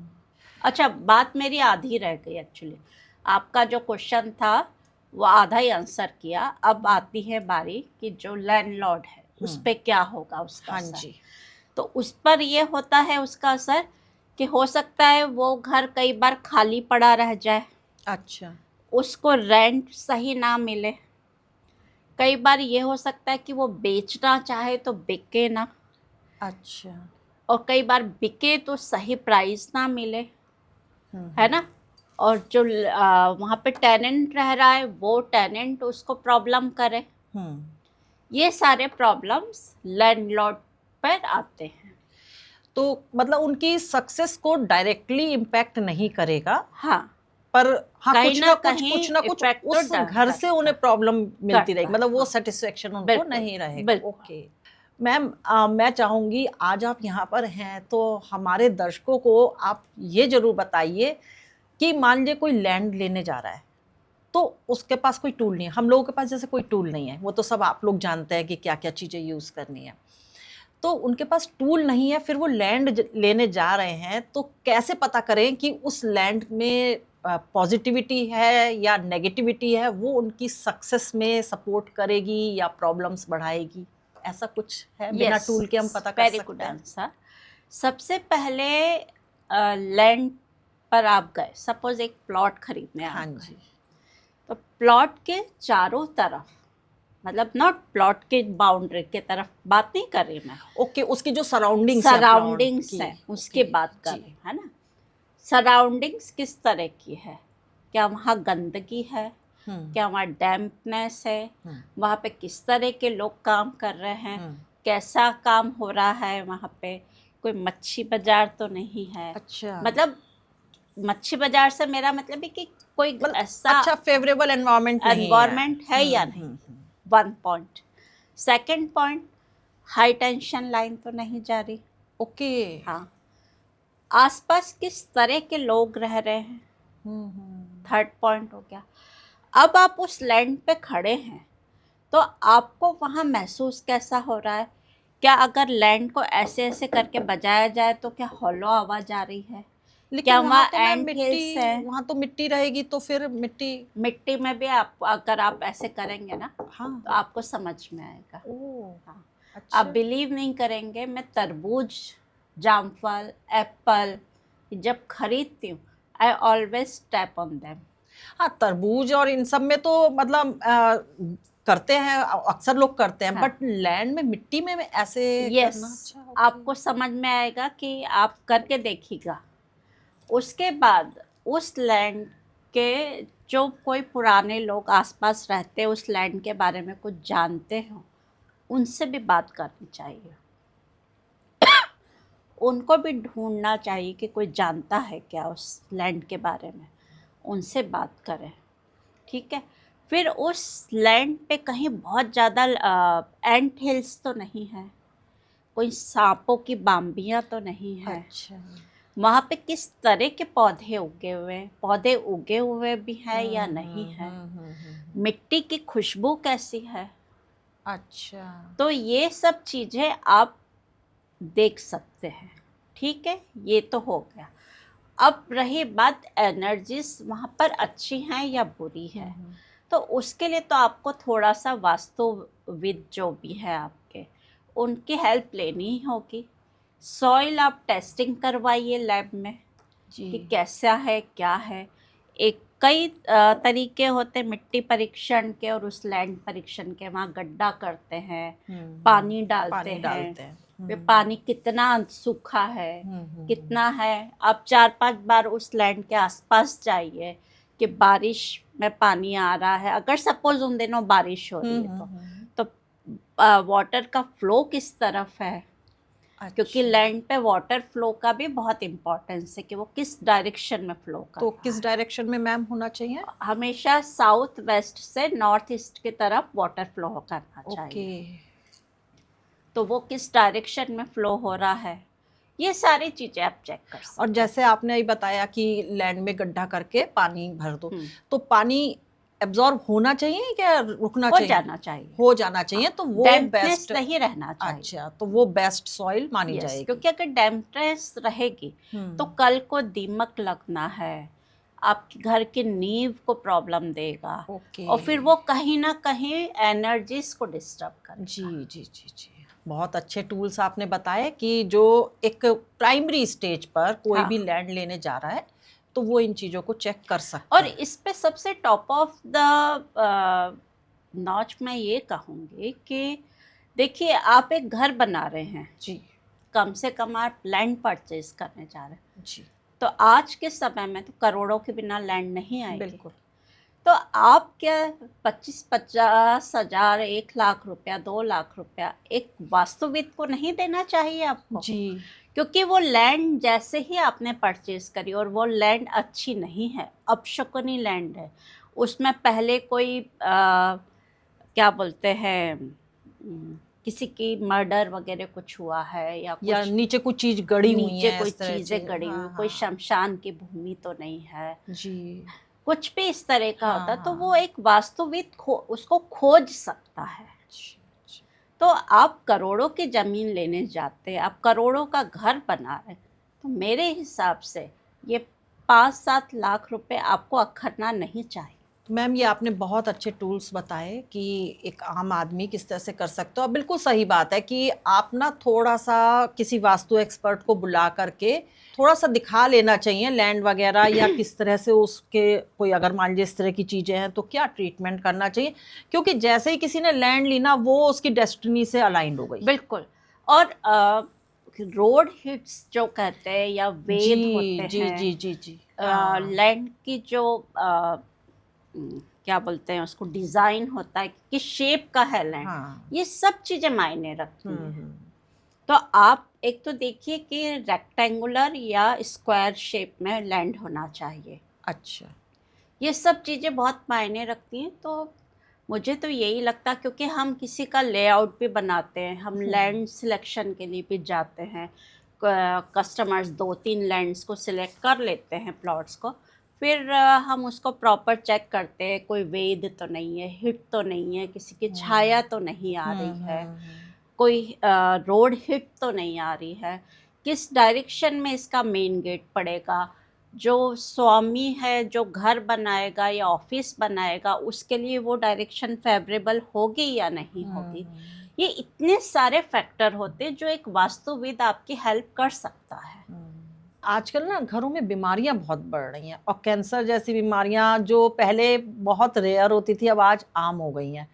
अच्छा, बात मेरी आधी रह गई एक्चुअली। आपका जो क्वेश्चन था वो आधा ही आंसर किया। अब आती है बारी कि जो लैंडलॉर्ड है उस पे क्या होगा उसका हाँ असर। जी। तो उस पर ये होता है उसका असर कि हो सकता है वो घर कई बार खाली पड़ा रह जाए, अच्छा। उसको रेंट सही ना मिले। कई बार ये हो सकता है कि वो बेचना चाहे तो बिके ना, अच्छा। और कई बार बिके तो सही प्राइस ना मिले, है हम्म। ना। और जो वहाँ पे टेनेंट रह रहा है वो टेनेंट उसको प्रॉब्लम करे। हम्म। ये सारे प्रॉब्लम्स लैंडलॉर्ड पर आते हैं। तो मतलब उनकी सक्सेस को डायरेक्टली इम्पैक्ट नहीं करेगा, हाँ, पर हाँ कहीं कुछ ना ना कुछ कहीं कुछ ना कुछ इफेक्ट तो उस घर से उन्हें प्रॉब्लम मिलती करता रहेगी, है। मतलब वो हाँ, सेटिस्फेक्शन उनको बिल्कुल नहीं रहेगा। बिल्कुल। ओके मैम, मैं चाहूंगी आज आप यहाँ पर हैं तो हमारे दर्शकों को आप ये जरूर बताइए कि मान लीजिए कोई लैंड लेने जा रहा है तो उसके पास कोई टूल नहीं है। हम लोगों के पास जैसे कोई टूल नहीं है, वो तो सब आप लोग जानते हैं कि क्या क्या चीज़ें यूज़ करनी है। तो उनके पास टूल नहीं है, फिर वो लैंड लेने जा रहे हैं, तो कैसे पता करें कि उस लैंड में पॉजिटिविटी है या नेगेटिविटी है, वो उनकी सक्सेस में सपोर्ट करेगी या प्रॉब्लम्स बढ़ाएगी? ऐसा कुछ है बिना यस, टूल के हम पता कर वेरी गुड सकते हैं? आंसर। सबसे पहले लैंड पर आप गए, सपोज एक प्लॉट खरीदने हाँ आप गए, जी। तो प्लॉट के चारों तरफ, मतलब नॉट प्लॉट के बाउंड्री के तरफ बात नहीं कर रही मैं, ओके, उसकी जो सराउंडिंग्स है प्लॉट सराउंडिंग्स की। हैं उसकी ओके बात कर जी। रही हूँ, है ना। सराउंडिंग्स किस तरह की है, क्या वहाँ गंदगी है, हम्म। क्या वहाँ डैम्पनेस है, हम्म। वहाँ पे किस तरह के लोग काम कर रहे हैं, हम्म। कैसा काम हो रहा है वहाँ पे, कोई मच्छी बाजार तो नहीं है। अच्छा, मतलब मच्छी बाजार से मेरा मतलब है कि कोई मतलब ऐसा अच्छा फेवरेबल एनवायरनमेंट नहीं है। एनवायरमेंट है या नहीं। One point. Second point, high tension line तो नहीं जा रही। ओके। हाँ, आसपास किस तरह के लोग रह रहे हैं। थर्ड पॉइंट हो गया। अब आप उस लैंड पे खड़े हैं तो आपको वहाँ महसूस कैसा हो रहा है। क्या अगर लैंड को ऐसे ऐसे करके बजाया जाए तो क्या हॉलो आवाज आ रही है, लेकिन क्या वहां वहाँ तो मैम एंट मिट्टी, हिल्स है। वहां तो मिट्टी रहेगी, तो फिर मिट्टी। मिट्टी में भी आप अगर आप ऐसे करेंगे ना हाँ। तो आपको समझ में आएगा। ओ। हाँ, आप अच्छा। बिलीव नहीं करेंगे, मैं तरबूज, जामफल, एप्पल जब खरीदती हूँ, I always tap on them. हाँ, तरबूज और इन सब में तो मतलब करते हैं, अक्सर लोग करते हैं, हाँ, बट लैंड में मिट्टी में ऐसे यस, करना। अच्छा, ओके। आपको समझ में आएगा कि आप करके देखिएगा। उसके बाद उस लैंड के जो कोई पुराने लोग आसपास रहते हैं, उस लैंड के बारे में कुछ जानते हो, उनसे भी बात करनी चाहिए। उनको भी ढूंढना चाहिए कि कोई जानता है क्या उस लैंड के बारे में, उनसे बात करें। ठीक है। फिर उस लैंड पे कहीं बहुत ज़्यादा एंट हिल्स तो नहीं है, कोई सांपों की बाम्बियाँ तो नहीं है। अच्छा। वहाँ पे किस तरह के पौधे उगे हुए हैं, पौधे उगे हुए भी हैं या नहीं है, मिट्टी की खुशबू कैसी है। अच्छा। तो ये सब चीज़ें आप देख सकते हैं। ठीक है, ये तो हो गया। अब रही बात एनर्जीज वहाँ पर अच्छी हैं या बुरी है, तो उसके लिए तो आपको थोड़ा सा वास्तुविद जो भी है आपके, उनकी हेल्प लेनी ही होगी। सॉइल आप टेस्टिंग करवाइए लैब में जी। कि कैसा है क्या है। एक कई तरीके होते हैं मिट्टी परीक्षण के और उस लैंड परीक्षण के। वहाँ गड्ढा करते हैं, पानी डालते पानी हैं, डालते हैं। वे पानी कितना सूखा है, कितना है। आप 4-5 बार उस लैंड के आसपास जाइए कि बारिश में पानी आ रहा है, अगर सपोज उन दिनों बारिश हो रही है तो वाटर का फ्लो किस तरफ है, क्योंकि अच्छा। लैंड पे वाटर फ्लो का भी बहुत इम्पोर्टेंस है कि वो किस डायरेक्शन में फ्लो कर तो रहा किस है। डायरेक्शन में मैम होना चाहिए? हमेशा साउथ वेस्ट से नॉर्थ ईस्ट की तरफ वाटर फ्लो करना चाहिए। ओके। तो वो किस डायरेक्शन में फ्लो हो रहा है, ये सारी चीज़ें आप चेक कर सकते और हैं। जैसे आपने ये बताया कि लैंड में गड्ढा करके पानी भर दो, तो पानी एब्जॉर्ब होना चाहिए क्या रुकना हो चाहिए? जाना चाहिए, हो जाना चाहिए, तो वो डैम्पनेस बेस्ट। नहीं रहना चाहिए। अच्छा, तो वो बेस्ट सॉइल मानी यस, जाएगी। क्योंकि अगर डैम्पनेस रहेगी तो कल को दीमक लगना है, आपके घर की नींव को प्रॉब्लम देगा, ओके। और फिर वो कहीं ना कहीं एनर्जीज को डिस्टर्ब करेगा। जी जी जी जी, बहुत अच्छे टूल्स आपने बताए कि जो एक प्राइमरी स्टेज पर कोई हाँ। भी लैंड लेने जा रहा है तो वो इन चीज़ों को चेक कर सकता और है। इस पे सबसे टॉप ऑफ द नॉच मैं ये कहूँगी कि देखिए, आप एक घर बना रहे हैं, जी कम से कम आप लैंड परचेज करने जा रहे हैं, जी, तो आज के समय में तो करोड़ों के बिना लैंड नहीं आएगी। बिल्कुल। तो आप क्या 25-50 हज़ार, 1 लाख रुपया, 2 लाख रुपया एक वास्तुविद को नहीं देना चाहिए आपको? जी, क्योंकि वो लैंड जैसे ही आपने परचेज करी और वो लैंड अच्छी नहीं है, अपशकुनी लैंड है, उसमें पहले कोई क्या बोलते हैं, किसी की मर्डर वगैरह कुछ हुआ है, या या कुछ नीचे कुछ चीज गड़ी हुई नीचे है कोई इस तरह चीजें की। गड़ी हुई, हाँ कोई हाँ, शमशान की भूमि तो नहीं है, जी, कुछ भी इस तरह का हाँ होता, तो हाँ, वो एक वास्तुविद उसको खोज सकता है। अच्छा, अच्छा। तो आप करोड़ों की जमीन लेने जाते हैं, आप करोड़ों का घर बना रहे हैं, तो मेरे हिसाब से ये 5-7 लाख रुपए आपको अखरना नहीं चाहिए। तो मैम, ये आपने बहुत अच्छे टूल्स बताए कि एक आम आदमी किस तरह से कर सकता है। और बिल्कुल सही बात है कि आप ना थोड़ा सा किसी वास्तु एक्सपर्ट को बुला करके थोड़ा सा दिखा लेना चाहिए लैंड वगैरह, या किस तरह से उसके कोई अगर मान लीजिए इस तरह की चीज़ें हैं तो क्या ट्रीटमेंट करना चाहिए, क्योंकि जैसे ही किसी ने लैंड ली ना वो उसकी डेस्टिनी से अलाइंड हो गई। बिल्कुल। और रोड हिट्स जो कहते हैं या वेद जी होते जी हैं, जी जी जी, हाँ लैंड की जो क्या बोलते हैं उसको, डिजाइन होता है, किस शेप का है लैंड, हाँ, ये सब चीजें मायने रखती हैं। हम्म, तो आप एक तो देखिए कि रेक्टेंगुलर या स्क्वायर शेप में लैंड होना चाहिए, अच्छा, ये सब चीज़ें बहुत मायने रखती हैं। तो मुझे तो यही लगता, क्योंकि हम किसी का लेआउट भी बनाते हैं, हम लैंड सिलेक्शन के लिए भी जाते हैं, कस्टमर्स 2-3 लैंड्स को सिलेक्ट कर लेते हैं, प्लॉट्स को, फिर हम उसको प्रॉपर चेक करते हैं, कोई वेद तो नहीं है, हिट तो नहीं है, किसी की छाया तो नहीं आ रही है, कोई रोड हिट तो नहीं आ रही है, किस डायरेक्शन में इसका मेन गेट पड़ेगा, जो स्वामी है जो घर बनाएगा या ऑफिस बनाएगा उसके लिए वो डायरेक्शन फेवरेबल होगी या नहीं होगी। ये इतने सारे फैक्टर होते हैं जो एक वास्तुविद आपकी हेल्प कर सकता है। आजकल ना घरों में बीमारियां बहुत बढ़ रही हैं, और कैंसर जैसी बीमारियां जो पहले बहुत रेयर होती थी अब आज आम हो गई हैं।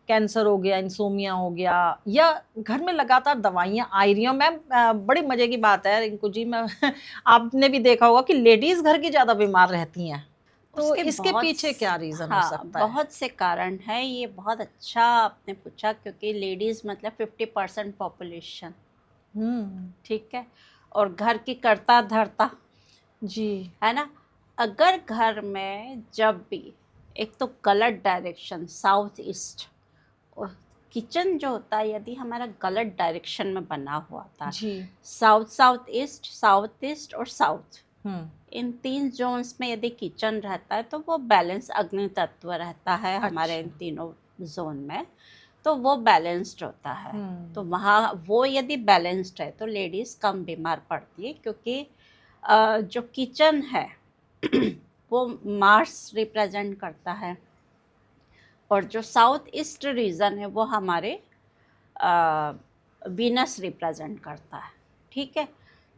कैंसर हो गया, इंसोमिया हो गया, या घर में लगातार दवाइयां आ ही रही हैं। मैम, बड़ी मजे की बात है रिंकू जी, मैं आपने भी देखा होगा कि लेडीज घर की ज्यादा बीमार रहती हैं, तो उसके इसके पीछे क्या रीजन हो हाँ, सकता है? बहुत से कारण है। ये बहुत अच्छा आपने पूछा, क्योंकि लेडीज मतलब 50% पॉपुलेशन, ठीक है, और घर की करता धरता, जी, है ना। अगर घर में जब भी एक तो गलत डायरेक्शन साउथ ईस्ट, और किचन जो होता है यदि हमारा गलत डायरेक्शन में बना हुआ था, जी, साउथ ईस्ट और साउथ, हम्म, इन 3 जोन्स में यदि किचन रहता है तो वो बैलेंस अग्नि तत्व रहता है हमारे इन अच्छा, तीनों जोन में, तो वो बैलेंस्ड होता है। तो हम्म, वहाँ वो यदि बैलेंस्ड है तो लेडीज़ कम बीमार पड़ती है, क्योंकि जो किचन है वो मार्स रिप्रेजेंट करता है, और जो साउथ ईस्ट रीजन है वो हमारे वीनस रिप्रेजेंट करता है, ठीक है।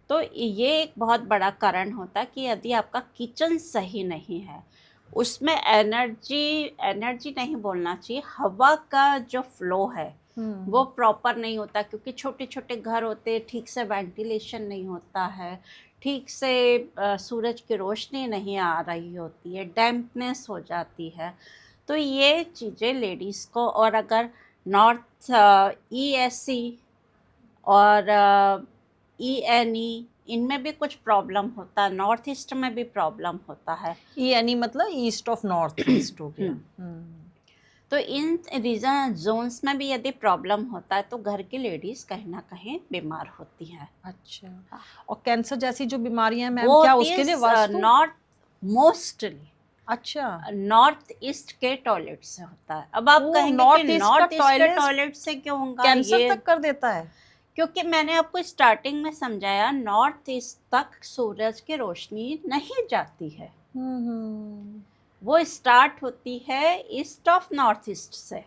तो ये एक बहुत बड़ा कारण होता है कि यदि आपका किचन सही नहीं है, उसमें एनर्जी नहीं बोलना चाहिए, हवा का जो फ्लो है वो प्रॉपर नहीं होता, क्योंकि छोटे छोटे घर होते हैं, ठीक से वेंटिलेशन नहीं होता है, ठीक से सूरज की रोशनी नहीं आ रही होती है, डैम्पनेस हो जाती है। तो ये चीज़ें लेडीज़ को, और अगर नॉर्थ ESC और ENE, इनमें भी कुछ प्रॉब्लम होता है, नॉर्थ ईस्ट में भी प्रॉब्लम होता है। यानी मतलब ईस्ट ऑफ नॉर्थ ईस्ट हो गया। तो इन रीजन जोन्स में भी यदि प्रॉब्लम होता है तो घर की लेडीज कहीं ना कहीं बीमार होती हैं। अच्छा, और कैंसर जैसी जो बीमारियां हैं मैम, वो क्या होती उसके लिए है वास्तु? नॉर्थ मोस्टली, अच्छा, नॉर्थ ईस्ट के टॉयलेट से होता है। अब आप वो कहेंगे नॉर्थ कि ईस्ट का नॉर्थ ईस्ट के टॉयलेट टॉयलेट से क्यों होगा कैंसर ये? तक कर देता है? क्योंकि मैंने आपको स्टार्टिंग में समझाया, नॉर्थ ईस्ट तक सूरज की रोशनी नहीं जाती है, हम्म। वो स्टार्ट होती है ईस्ट ऑफ नॉर्थ ईस्ट से।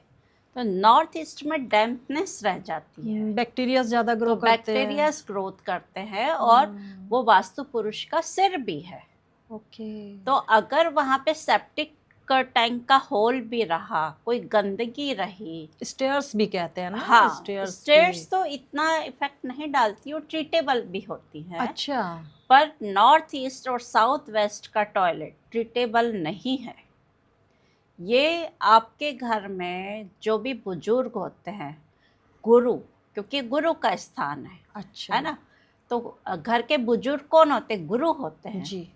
तो नॉर्थ ईस्ट में डैम्पनेस रह जाती है, बैक्टीरिया ज्यादा ग्रो तो करते हैं। बैक्टीरियाज ग्रोथ करते हैं, और वो वास्तु पुरुष का सिर भी है। ओके। तो अगर वहां पे सेप्टिक का टैंक का होल भी रहा, कोई गंदगी रही, स्टेयर्स भी कहते हैं ना, हाँ, स्टेयर्स स्टेयर्स तो इतना इफेक्ट नहीं डालती, और ट्रीटेबल भी होती है। अच्छा। पर नॉर्थ ईस्ट और साउथ वेस्ट का टॉयलेट ट्रीटेबल नहीं है। ये आपके घर में जो भी बुजुर्ग होते हैं, गुरु, क्योंकि गुरु का स्थान अच्छा। है ना, तो घर के बुजुर्ग कौन होते हैं? गुरु होते हैं। जी।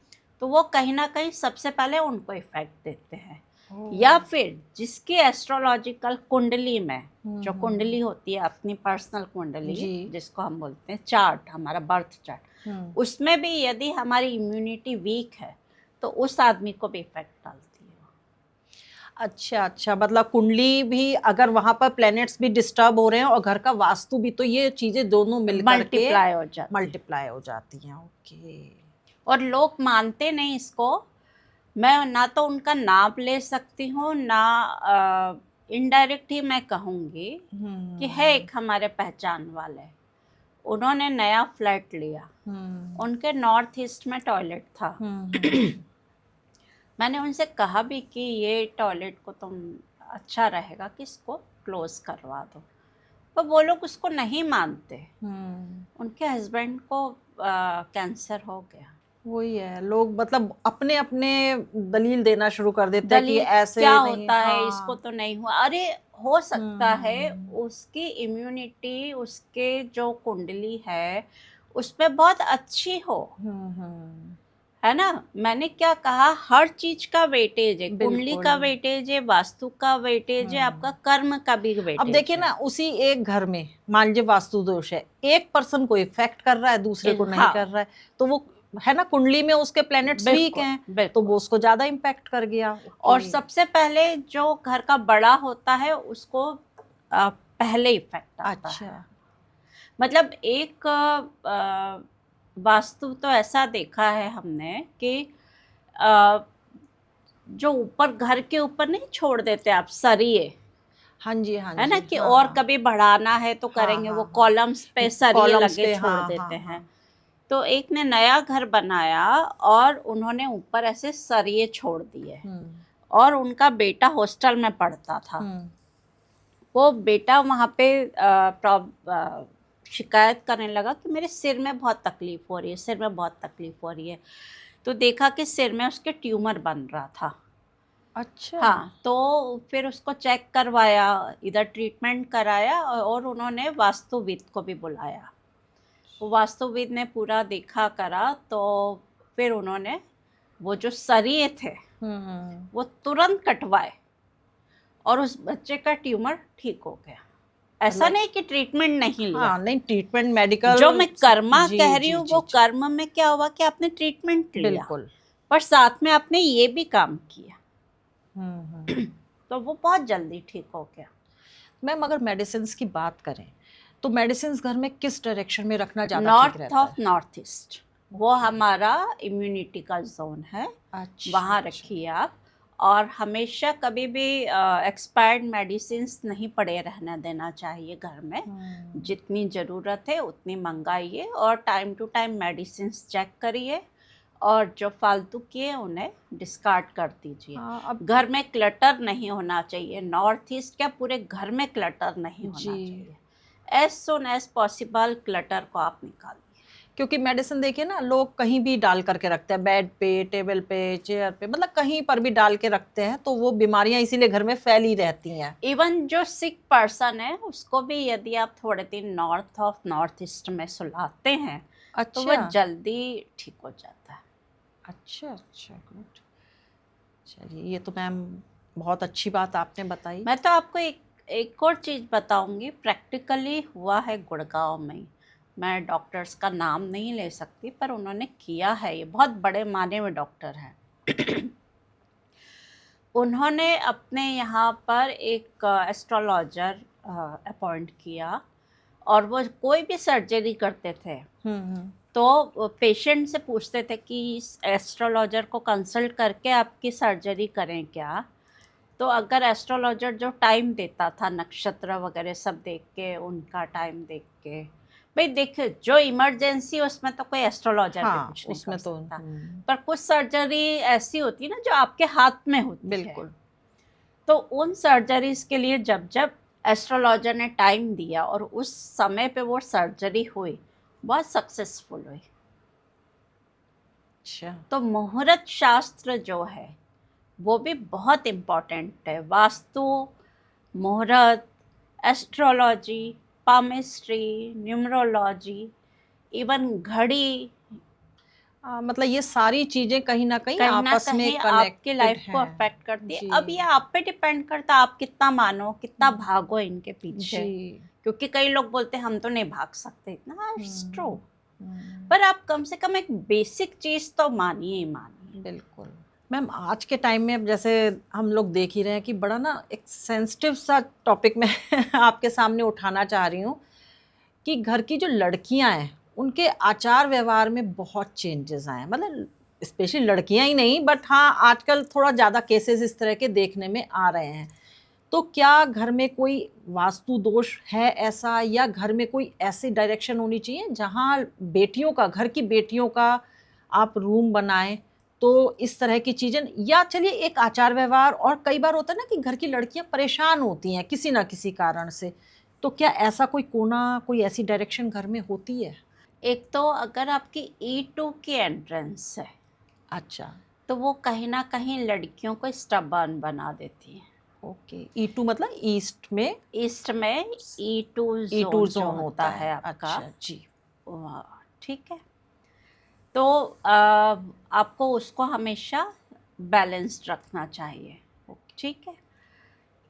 तो वो कहीं ना कहीं सबसे पहले उनको इफेक्ट देते हैं। ओह। या फिर जिसकी एस्ट्रोलॉजिकल कुंडली में, जो हम्म। कुंडली होती है अपनी पर्सनल कुंडली, जी। जिसको हम बोलते हैं चार्ट, हमारा बर्थ चार्ट, हम्म। उसमें भी यदि हमारी इम्यूनिटी वीक है तो उस आदमी को भी इफेक्ट डालती है। अच्छा अच्छा, मतलब कुंडली भी अगर वहां पर प्लैनेट्स भी डिस्टर्ब हो रहे हैं और घर का वास्तु भी, तो ये चीजें दोनों मिल करके मल्टीप्लाई हो जाती है। मल्टीप्लाई हो जाती हैं। ओके। और लोग मानते नहीं इसको। मैं ना तो उनका नाम ले सकती हूँ, ना इनडायरेक्ट ही मैं कहूँगी कि है एक हमारे पहचान वाले, उन्होंने नया फ्लैट लिया, उनके नॉर्थ ईस्ट में टॉयलेट था। मैंने उनसे कहा भी कि ये टॉयलेट को तुम अच्छा रहेगा कि इसको क्लोज करवा दो, पर वो लोग उसको नहीं मानते। उनके हस्बैंड को कैंसर हो गया। वही है, लोग मतलब अपने अपने दलील देना शुरू कर देते हैं कि दलील ऐसे क्या नहीं। होता है, इसको हाँ। तो नहीं हुआ। अरे हो सकता है हम्म। उसकी इम्यूनिटी, उसके जो कुंडली है उसमें बहुत अच्छी हो, हम्म। है ना। मैंने क्या कहा, हर चीज का वेटेज है, कुंडली बिल्कुल। का वेटेज है, वास्तु का वेटेज है, आपका कर्म का भी अब वेटेज देखिए है। ना, उसी एक घर में मान लीजिए वास्तु दोष है, एक पर्सन को इफेक्ट कर रहा है, दूसरे को नहीं हाँ, कर रहा है, तो वो है ना, कुंडली में उसके प्लैनेट्स वीक बिल्कुल हैं, तो बिल्कुल। वो उसको ज्यादा इम्पैक्ट कर गया। और ओके। सबसे पहले जो घर का बड़ा होता है उसको पहले इफेक्ट आता अच्छा। है। मतलब एक वास्तु तो ऐसा देखा है हमने कि अ, जो ऊपर घर के ऊपर नहीं छोड़ देते आप सरिये, हाँ जी, हाँ है ना, जी, कि हाँ और हाँ कभी बढ़ाना है तो हाँ करेंगे, हाँ वो हाँ। कॉलम्स पे सरिये कॉलम्स लगे पे, छोड़ हाँ हाँ देते हाँ। हैं। तो एक ने नया घर बनाया और उन्होंने ऊपर ऐसे सरिये छोड़ दिए, और उनका बेटा हॉस्टल में पढ़ता था। वो बेटा वहाँ पे शिकायत करने लगा कि मेरे सिर में बहुत तकलीफ हो रही है, सिर में बहुत तकलीफ हो रही है। तो देखा कि सिर में उसके ट्यूमर बन रहा था। अच्छा। हाँ, तो फिर उसको चेक करवाया, इधर ट्रीटमेंट कराया, और उन्होंने वास्तुविद को भी बुलाया। वो वास्तुविद ने पूरा देखा करा, तो फिर उन्होंने वो जो सरिये थे वो तुरंत कटवाए, और उस बच्चे का ट्यूमर ठीक हो गया। ऐसा मतलब नहीं कि ट्रीटमेंट नहीं लिया। हाँ, नहीं, ट्रीटमेंट मेडिकल। जो मैं कर्मा जी कह रही जी हूँ, जी वो जी। कर्म में क्या हुआ कि आपने ट्रीटमेंट लिया, बिल्कुल। पर साथ में आपने ये भी काम किया, हम्म। तो वो बहुत जल्दी ठीक हो गया। मैम, अगर मेडिसिन की बात करें तो मेडिसिन घर में किस डायरेक्शन में रखना ज्यादा ठीक नॉर्थ रहता ऑफ है? नॉर्थ ईस्ट, वो ओके। हमारा इम्यूनिटी का जोन है, अच्छा वहाँ अच्छा। रखिए आप। और हमेशा कभी भी एक्सपायर्ड मेडिसिन्स नहीं पड़े रहने देना चाहिए घर में। जितनी ज़रूरत है उतनी मंगाइए, और time to time medicines check करिए, और जो फालतू किए उन्हें डिस्कार्ड कर दीजिए। हाँ, अब घर में क्लटर नहीं होना चाहिए, नॉर्थ ईस्ट क्या पूरे घर में क्लटर नहीं होना जी, चाहिए। As soon as possible clutter को आप निकालिए। क्योंकि मेडिसिन देखिए ना, लोग कहीं भी डाल करके रखते हैं, बेड पे, टेबल पे, चेयर पे, मतलब कहीं पर भी डाल के रखते हैं, तो वो बीमारियां इसीलिए घर में फैली रहती हैं। इवन जो सिक पर्सन है उसको भी यदि आप थोड़े दिन नॉर्थ ऑफ नॉर्थ ईस्ट में सुलाते हैं तो वो अच्छा जल्दी ठीक हो जाता है। अच्छा अच्छा, गुड। चलिए, ये तो मैम बहुत अच्छी बात आपने बताई। मैं तो आपको एक और चीज़ बताऊंगी, प्रैक्टिकली हुआ है गुड़गांव में। मैं डॉक्टर्स का नाम नहीं ले सकती, पर उन्होंने किया है, ये बहुत बड़े माने में डॉक्टर हैं। उन्होंने अपने यहाँ पर एक एस्ट्रोलॉजर अपॉइंट किया, और वो कोई भी सर्जरी करते थे तो पेशेंट से पूछते थे कि एस्ट्रोलॉजर को कंसल्ट करके आपकी सर्जरी करें क्या। तो अगर एस्ट्रोलॉजर जो टाइम देता था, नक्षत्र वगैरह सब देख के, उनका टाइम देख के, भाई देखिए जो इमरजेंसी उसमें तो कोई एस्ट्रोलॉजर भी हाँ, कुछ नहीं उसमें कर तो सकता। पर कुछ सर्जरी ऐसी होती है ना जो आपके हाथ में होती है। बिल्कुल। तो उन सर्जरीज के लिए जब जब एस्ट्रोलॉजर ने टाइम दिया और उस समय पे वो सर्जरी हुई, बहुत सक्सेसफुल हुई। अच्छा। तो मुहूर्त शास्त्र जो है वो भी बहुत इम्पॉर्टेंट है। वास्तु, मुहूर्त, एस्ट्रोलॉजी, पामिस्ट्री, न्यूमरोलॉजी, इवन घड़ी, मतलब ये सारी चीजें कहीं ना कहीं कहीं ना आपस में कहीं आपकी कनेक्टेड लाइफ को हैं। अफेक्ट करती है। जी। अब ये आप पे डिपेंड करता है, आप कितना मानो, कितना भागो इनके पीछे। जी। क्योंकि कई लोग बोलते हैं हम तो नहीं भाग सकते इतना, इट्स ट्रू। हम्म, पर आप कम से कम एक बेसिक चीज तो मानिए ही मानिए। बिल्कुल। मैम आज के टाइम में अब जैसे हम लोग देख ही रहे हैं कि बड़ा ना एक सेंसिटिव सा टॉपिक मैं आपके सामने उठाना चाह रही हूँ कि घर की जो लड़कियां हैं उनके आचार व्यवहार में बहुत चेंजेस आए हैं। मतलब स्पेशली लड़कियां ही नहीं, बट हाँ आजकल थोड़ा ज़्यादा केसेस इस तरह के देखने में आ रहे हैं। तो क्या घर में कोई वास्तु दोष है ऐसा, या घर में कोई ऐसी डायरेक्शन होनी चाहिए जहाँ बेटियों का, घर की बेटियों का आप रूम बनाएं तो इस तरह की चीजें, या चलिए एक आचार व्यवहार, और कई बार होता है ना कि घर की लड़कियां परेशान होती हैं किसी ना किसी कारण से, तो क्या ऐसा कोई कोना, कोई ऐसी डायरेक्शन घर में होती है? एक तो अगर आपकी E2 की एंट्रेंस है अच्छा। तो वो कहीं ना कहीं लड़कियों को स्टबर्न बना देती है। ओके, E2 मतलब ईस्ट में? ईस्ट में E2 E2 जोन जो जोन होता होता है है, आपका, अच्छा जी। ठीक है। तो आपको उसको हमेशा बैलेंस्ड रखना चाहिए, ठीक है।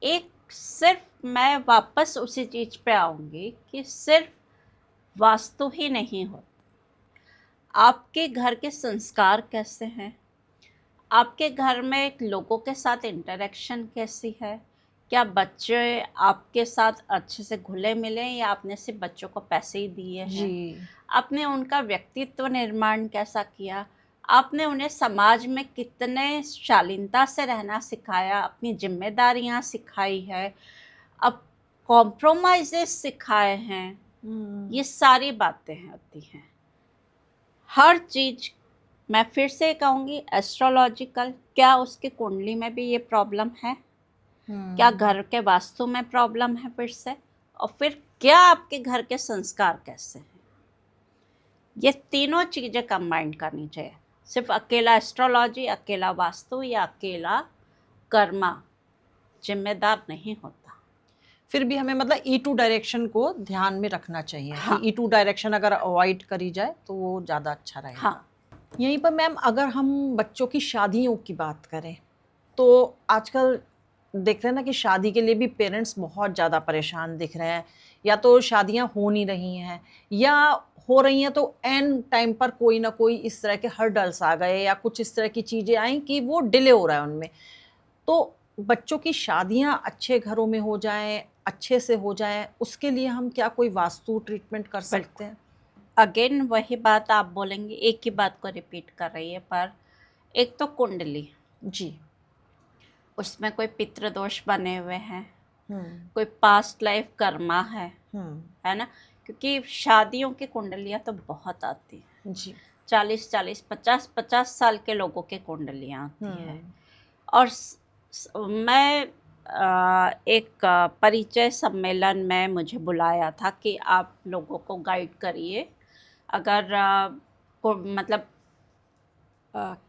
एक सिर्फ मैं वापस उसी चीज पे आऊंगी कि सिर्फ वास्तु ही नहीं हो, आपके घर के संस्कार कैसे हैं, आपके घर में लोगों के साथ इंटरेक्शन कैसी है, क्या बच्चे आपके साथ अच्छे से घुले मिले या आपने सिर्फ बच्चों को पैसे ही दिए जी। हैं, आपने उनका व्यक्तित्व निर्माण कैसा किया, आपने उन्हें समाज में कितने शालीनता से रहना सिखाया, अपनी जिम्मेदारियां सिखाई है, अब कॉम्प्रोमाइजेस सिखाए हैं, ये सारी बातें होती हैं। हर चीज मैं फिर से कहूँगी, एस्ट्रोलॉजिकल, क्या उसकी कुंडली में भी ये प्रॉब्लम है, क्या घर के वास्तु में प्रॉब्लम है फिर से, और फिर क्या आपके घर के संस्कार कैसे हैं, ये तीनों चीज़ें कंबाइन करनी चाहिए। सिर्फ अकेला एस्ट्रोलॉजी, अकेला वास्तु या अकेला कर्मा जिम्मेदार नहीं होता। फिर भी हमें मतलब E2 डायरेक्शन को ध्यान में रखना चाहिए। हाँ। कि E2 डायरेक्शन अगर अवॉइड करी जाए तो वो ज़्यादा अच्छा रहेगा। हाँ। यहीं पर मैम अगर हम बच्चों की शादियों की बात करें तो आजकल देख रहे हैं ना कि शादी के लिए भी पेरेंट्स बहुत ज़्यादा परेशान दिख रहे हैं। या तो शादियां हो नहीं रही हैं, या हो रही हैं तो एन टाइम पर कोई ना कोई इस तरह के हर्डल्स आ गए या कुछ इस तरह की चीज़ें आई कि वो डिले हो रहा है उनमें। तो बच्चों की शादियां अच्छे घरों में हो जाएं, अच्छे से हो जाएं, उसके लिए हम क्या कोई वास्तु ट्रीटमेंट कर सकते हैं? अगेन वही बात आप बोलेंगे, एक ही बात को रिपीट कर रही है। पर एक तो कुंडली, जी। उसमें कोई पितृदोष बने हुए हैं, हम्म। कोई पास्ट लाइफ कर्मा है हम्म। ना। क्योंकि शादियों की कुंडलियां तो बहुत आती हैं, जी। 40-40, 50-50 साल के लोगों की कुंडलियां आती है। हम्म। और मैं एक परिचय सम्मेलन में मुझे बुलाया था कि आप लोगों को गाइड करिए, अगर मतलब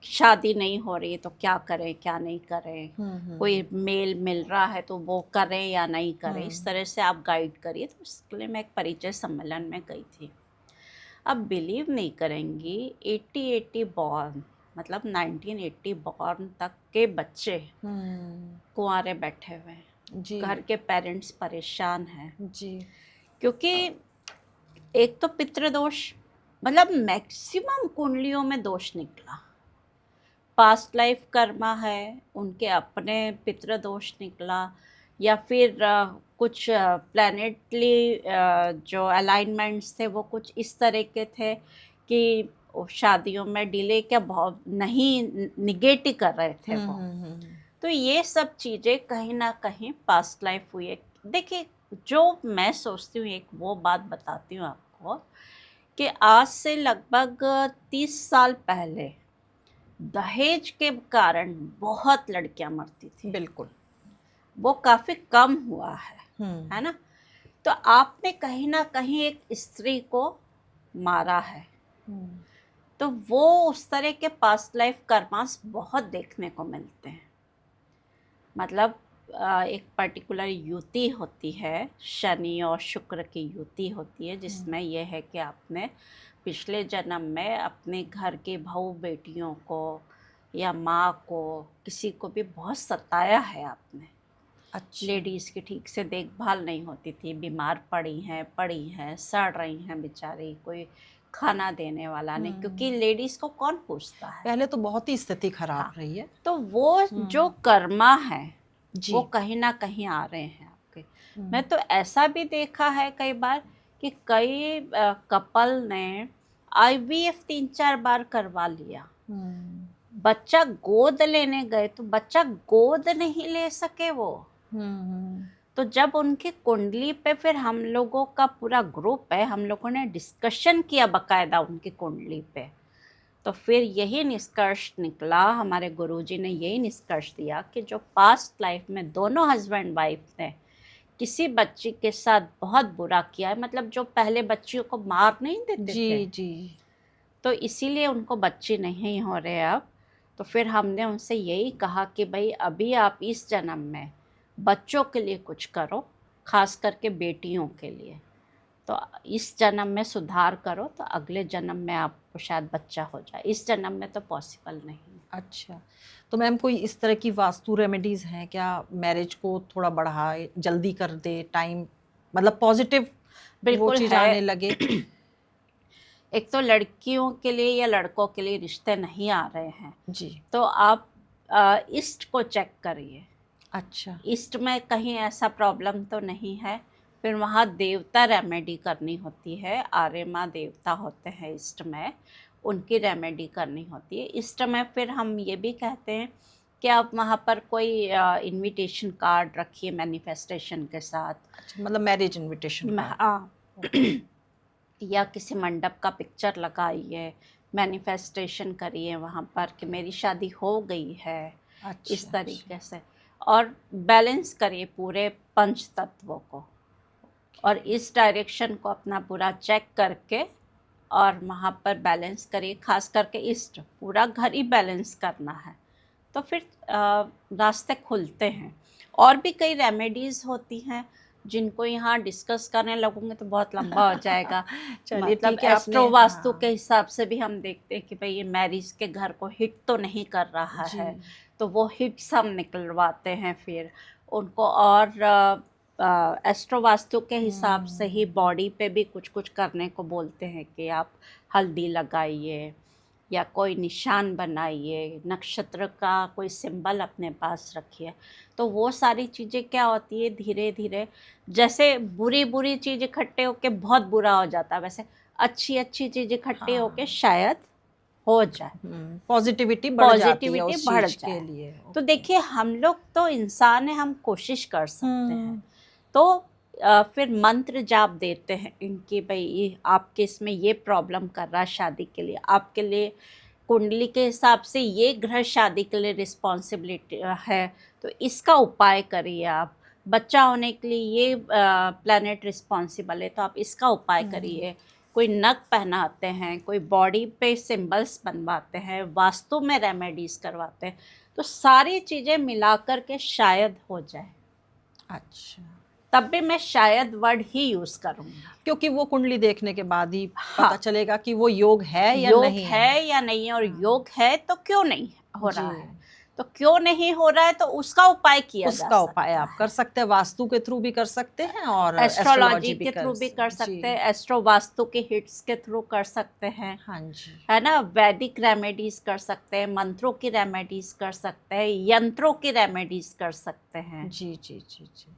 शादी नहीं हो रही है तो क्या करें क्या नहीं करें, कोई मेल मिल रहा है तो वो करें या नहीं करें, इस तरह से आप गाइड करिए। तो इसके लिए मैं एक परिचय सम्मेलन में गई थी। अब बिलीव नहीं करेंगी, 80 बॉर्न, मतलब 1980 बॉर्न तक के बच्चे कुंवारे बैठे हुए हैं। जी। घर के पेरेंट्स परेशान हैं जी। क्योंकि एक तो पितृदोष, मतलब मैक्सिमम कुंडलियों में दोष निकला। पास्ट लाइफ कर्मा है, उनके अपने पितृदोष निकला, या फिर कुछ प्लैनेटली जो अलाइनमेंट्स थे वो कुछ इस तरह के थे कि वो शादियों में डिले क्या बहुत नहीं निगेटिव कर रहे थे वो। तो ये सब चीज़ें कहीं ना कहीं पास्ट लाइफ हुई है। देखिए, जो मैं सोचती हूँ, एक वो बात बताती हूँ आपको कि आज से लगभग 30 साल पहले दहेज के कारण बहुत लड़कियां मरती थी। बिल्कुल। वो काफ़ी कम हुआ है ना। तो आपने कहीं ना कहीं एक स्त्री को मारा है, तो वो उस तरह के पास्ट लाइफ कर्मास बहुत देखने को मिलते हैं। मतलब एक पर्टिकुलर युति होती है, शनि और शुक्र की युति होती है, जिसमें यह है कि आपने पिछले जन्म में अपने घर के बहू बेटियों को या माँ को, किसी को भी बहुत सताया है आपने। अच्छा। लेडीज़ की ठीक से देखभाल नहीं होती थी, बीमार पड़ी हैं, सड़ रही हैं बेचारी, कोई खाना देने वाला नहीं, क्योंकि लेडीज़ को कौन पूछता है। पहले तो बहुत ही स्थिति खराब हाँ, रही है। तो वो जो कर्मा है जी। वो कहीं ना कहीं आ रहे हैं आपके। मैं तो ऐसा भी देखा है कई बार कि कई कपल ने IVF 3-4 बार करवा लिया, बच्चा गोद लेने गए तो बच्चा गोद नहीं ले सके वो। तो जब उनकी कुंडली पे, फिर हम लोगों का पूरा ग्रुप है, हम लोगों ने डिस्कशन किया बकायदा उनकी कुंडली पे, तो फिर यही निष्कर्ष निकला, हमारे गुरुजी ने यही निष्कर्ष दिया कि जो पास्ट लाइफ में दोनों हस्बैंड वाइफ ने किसी बच्ची के साथ बहुत बुरा किया है, मतलब जो पहले बच्चियों को मार नहीं देते थे, जी। तो इसीलिए उनको बच्चे नहीं हो रहे अब। तो फिर हमने उनसे यही कहा कि भाई अभी आप इस जन्म में बच्चों के लिए कुछ करो, खास करके बेटियों के लिए। तो इस जन्म में सुधार करो, तो अगले जन्म में आपको शायद बच्चा हो जाए, इस जन्म में तो पॉसिबल नहीं। अच्छा, तो मैम कोई इस तरह की वास्तु रेमेडीज हैं क्या, मैरिज को थोड़ा बढ़ाए, जल्दी कर दे, टाइम मतलब पॉजिटिव वो बिल्कुल चीज है। आने लगे? एक तो लड़कियों के लिए या लड़कों के लिए रिश्ते नहीं आ रहे हैं, जी। तो आप ईस्ट को चेक करिए। अच्छा। ईस्ट में कहीं ऐसा प्रॉब्लम तो नहीं है। फिर वहाँ देवता रेमेडी करनी होती है, आर्यमा देवता होते हैं ईस्ट में, उनकी रेमेडी करनी होती है। ईस्ट में फिर हम ये भी कहते हैं कि आप वहाँ पर कोई इनविटेशन कार्ड रखिए मैनिफेस्टेशन के साथ। अच्छा, मतलब मैरिज इनविटेशन कार्ड। हाँ, या किसी मंडप का पिक्चर लगाइए, मैनिफेस्टेशन करिए वहाँ पर कि मेरी शादी हो गई है। अच्छा, इस तरीके से, और बैलेंस करिए पूरे पंच तत्वों को, और इस डायरेक्शन को अपना पूरा चेक करके और वहाँ पर बैलेंस करिए। खास करके ईस्ट, पूरा घर ही बैलेंस करना है, तो फिर रास्ते खुलते हैं। और भी कई रेमेडीज़ होती हैं जिनको यहाँ डिस्कस करने लगूंगे तो बहुत लंबा हो जाएगा। चलिए मतलब ठीक है, आपने एस्ट्रो वास्तु के हाँ, हिसाब से भी हम देखते हैं कि भाई ये मैरिज के घर को हिट तो नहीं कर रहा जी। है, तो वो हिट्स हम निकलवाते हैं फिर उनको। और एस्ट्रो वास्तु के हिसाब से ही बॉडी पे भी कुछ कुछ करने को बोलते हैं कि आप हल्दी लगाइए या कोई निशान बनाइए, नक्षत्र का कोई सिंबल अपने पास रखिए। तो वो सारी चीज़ें क्या होती है, धीरे धीरे जैसे बुरी बुरी चीज़ इकट्ठे होके बहुत बुरा हो जाता है, वैसे अच्छी अच्छी चीज़ इकट्ठे होके शायद हो जाए, पॉजिटिविटी बढ़ जाती है पॉजिटिविटी उस बढ़ चीज के जाए। लिए। तो देखिए, हम लोग तो इंसान है, हम कोशिश कर सकते हैं। तो फिर मंत्र जाप देते हैं इनकी, भाई ये आपके इसमें ये प्रॉब्लम कर रहा है शादी के लिए, आपके लिए कुंडली के हिसाब से ये ग्रह शादी के लिए रिस्पॉन्सिबिलिटी है, तो इसका उपाय करिए आप। बच्चा होने के लिए ये प्लैनेट रिस्पॉन्सिबल है, तो आप इसका उपाय करिए। कोई नग पहनाते हैं, कोई बॉडी पे सिंबल्स बनवाते हैं, वास्तु में रेमेडीज करवाते हैं, तो सारी चीज़ें मिलाकर के शायद हो जाए। अच्छा, तब भी मैं शायद वर्ड ही यूज करूंगी, क्योंकि वो कुंडली देखने के बाद ही हाँ, पता चलेगा कि वो योग है या योग नहीं है या नहीं है, और योग है तो क्यों नहीं हो जी। रहा है। तो क्यों नहीं हो रहा है, तो उसका उपाय किया जा उसका उपाय सकता आप है। कर सकते हैं, वास्तु के थ्रू भी कर सकते हैं और एस्ट्रोलॉजी एस्ट्रोलॉजी भी के थ्रू भी कर जी। सकते हैं, एस्ट्रो वास्तु के हिट्स के थ्रू कर सकते हैं, हाँ जी। है ना। वैदिक रेमेडीज कर सकते हैं, मंत्रों की रेमेडीज कर सकते हैं, यंत्रों की रेमेडीज कर सकते हैं। जी जी जी जी।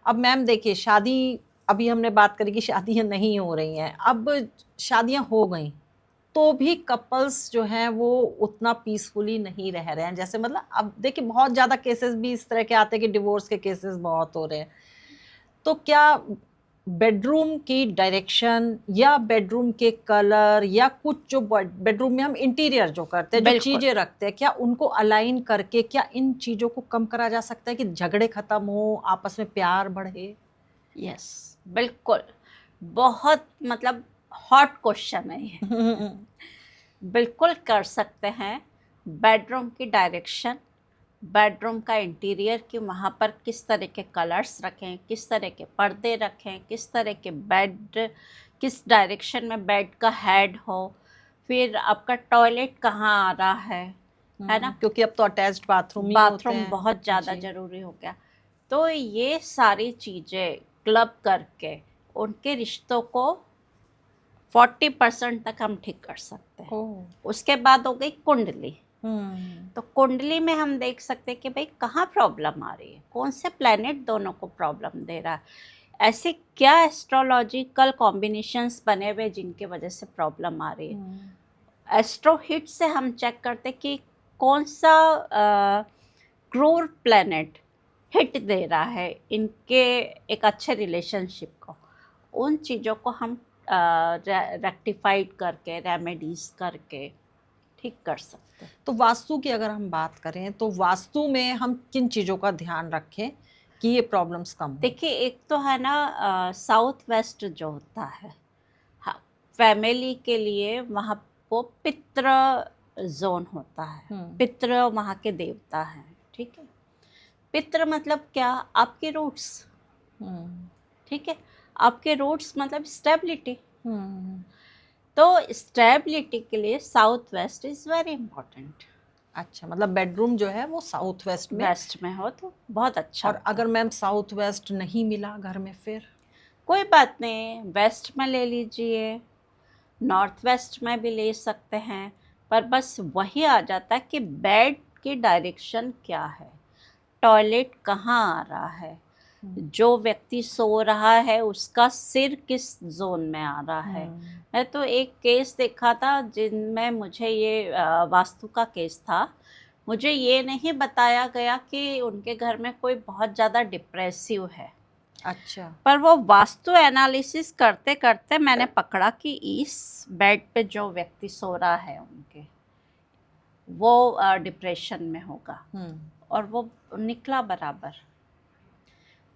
अब मैम देखिए, शादी, अभी हमने बात करी कि शादियां नहीं हो रही हैं, अब शादियां हो गई तो भी कपल्स जो हैं वो उतना पीसफुली नहीं रह रहे हैं। जैसे मतलब अब देखिए बहुत ज़्यादा केसेस भी इस तरह के आते हैं कि डिवोर्स के केसेस बहुत हो रहे हैं। तो क्या बेडरूम की डायरेक्शन या बेडरूम के कलर या कुछ जो बेडरूम में हम इंटीरियर जो करते हैं, जो बिल्कुल। चीज़ें रखते हैं, क्या उनको अलाइन करके क्या इन चीज़ों को कम करा जा सकता है कि झगड़े खत्म हो, आपस में प्यार बढ़े? यस, बिल्कुल। बहुत मतलब हॉट क्वेश्चन है ये। बिल्कुल कर सकते हैं। बेडरूम की डायरेक्शन, बेडरूम का इंटीरियर, कि वहाँ पर किस तरह के कलर्स रखें, किस तरह के पर्दे रखें, किस तरह के बेड, किस डायरेक्शन में बेड का हेड हो, फिर आपका टॉयलेट कहाँ आ रहा है ना। क्योंकि अब तो अटैच्ड बाथरूम ही होते बाथरूम हैं। बहुत ज़्यादा जी। ज़रूरी हो गया। तो ये सारी चीज़ें क्लब करके उनके रिश्तों को 40% तक हम ठीक कर सकते हैं। ओह। उसके बाद हो गई कुंडली। हम्म। तो कुंडली में हम देख सकते हैं कि भाई कहाँ प्रॉब्लम आ रही है, कौन से प्लैनेट दोनों को प्रॉब्लम दे रहा है, ऐसे क्या एस्ट्रोलॉजिकल कॉम्बिनेशंस बने हुए जिनके वजह से प्रॉब्लम आ रही है। एस्ट्रो हिट से हम चेक करते हैं कि कौन सा क्रूर प्लैनेट हिट दे रहा है इनके एक अच्छे रिलेशनशिप को। उन चीज़ों को हम रेक्टिफाइड करके, रेमेडीज करके ठीक कर सकते हैं। तो वास्तु की अगर हम बात करें तो वास्तु में हम किन चीज़ों का ध्यान रखें कि ये प्रॉब्लम्स कम हो? देखिए, एक तो है ना साउथ वेस्ट जो होता है, हाँ, फैमिली के लिए वहाँ वो पितृ जोन होता है। पितृ वहाँ के देवता हैं, ठीक है। पितृ मतलब क्या, आपके रूट्स, ठीक है। आपके रूट्स मतलब स्टेबिलिटी। तो स्टेबिलिटी के लिए south west is very important. अच्छा, मतलब बेडरूम जो है वो साउथ वेस्ट में। वेस्ट में हो तो बहुत अच्छा और होता अगर है। मैम साउथ वेस्ट नहीं मिला घर में फिर? कोई बात नहीं, वेस्ट में ले लीजिए, नॉर्थ वेस्ट में भी ले सकते हैं, पर बस वही आ जाता है कि बेड की डायरेक्शन क्या है, टॉयलेट कहाँ आ रहा है, जो व्यक्ति सो रहा है उसका सिर किस जोन में आ रहा है। मैं तो एक केस देखा था जिनमें मुझे ये वास्तु का केस था, मुझे ये नहीं बताया गया कि उनके घर में कोई बहुत ज़्यादा डिप्रेसिव है। अच्छा। पर वो वास्तु एनालिसिस करते करते मैंने पकड़ा कि इस बेड पे जो व्यक्ति सो रहा है उनके, वो डिप्रेशन में होगा, और वो निकला बराबर।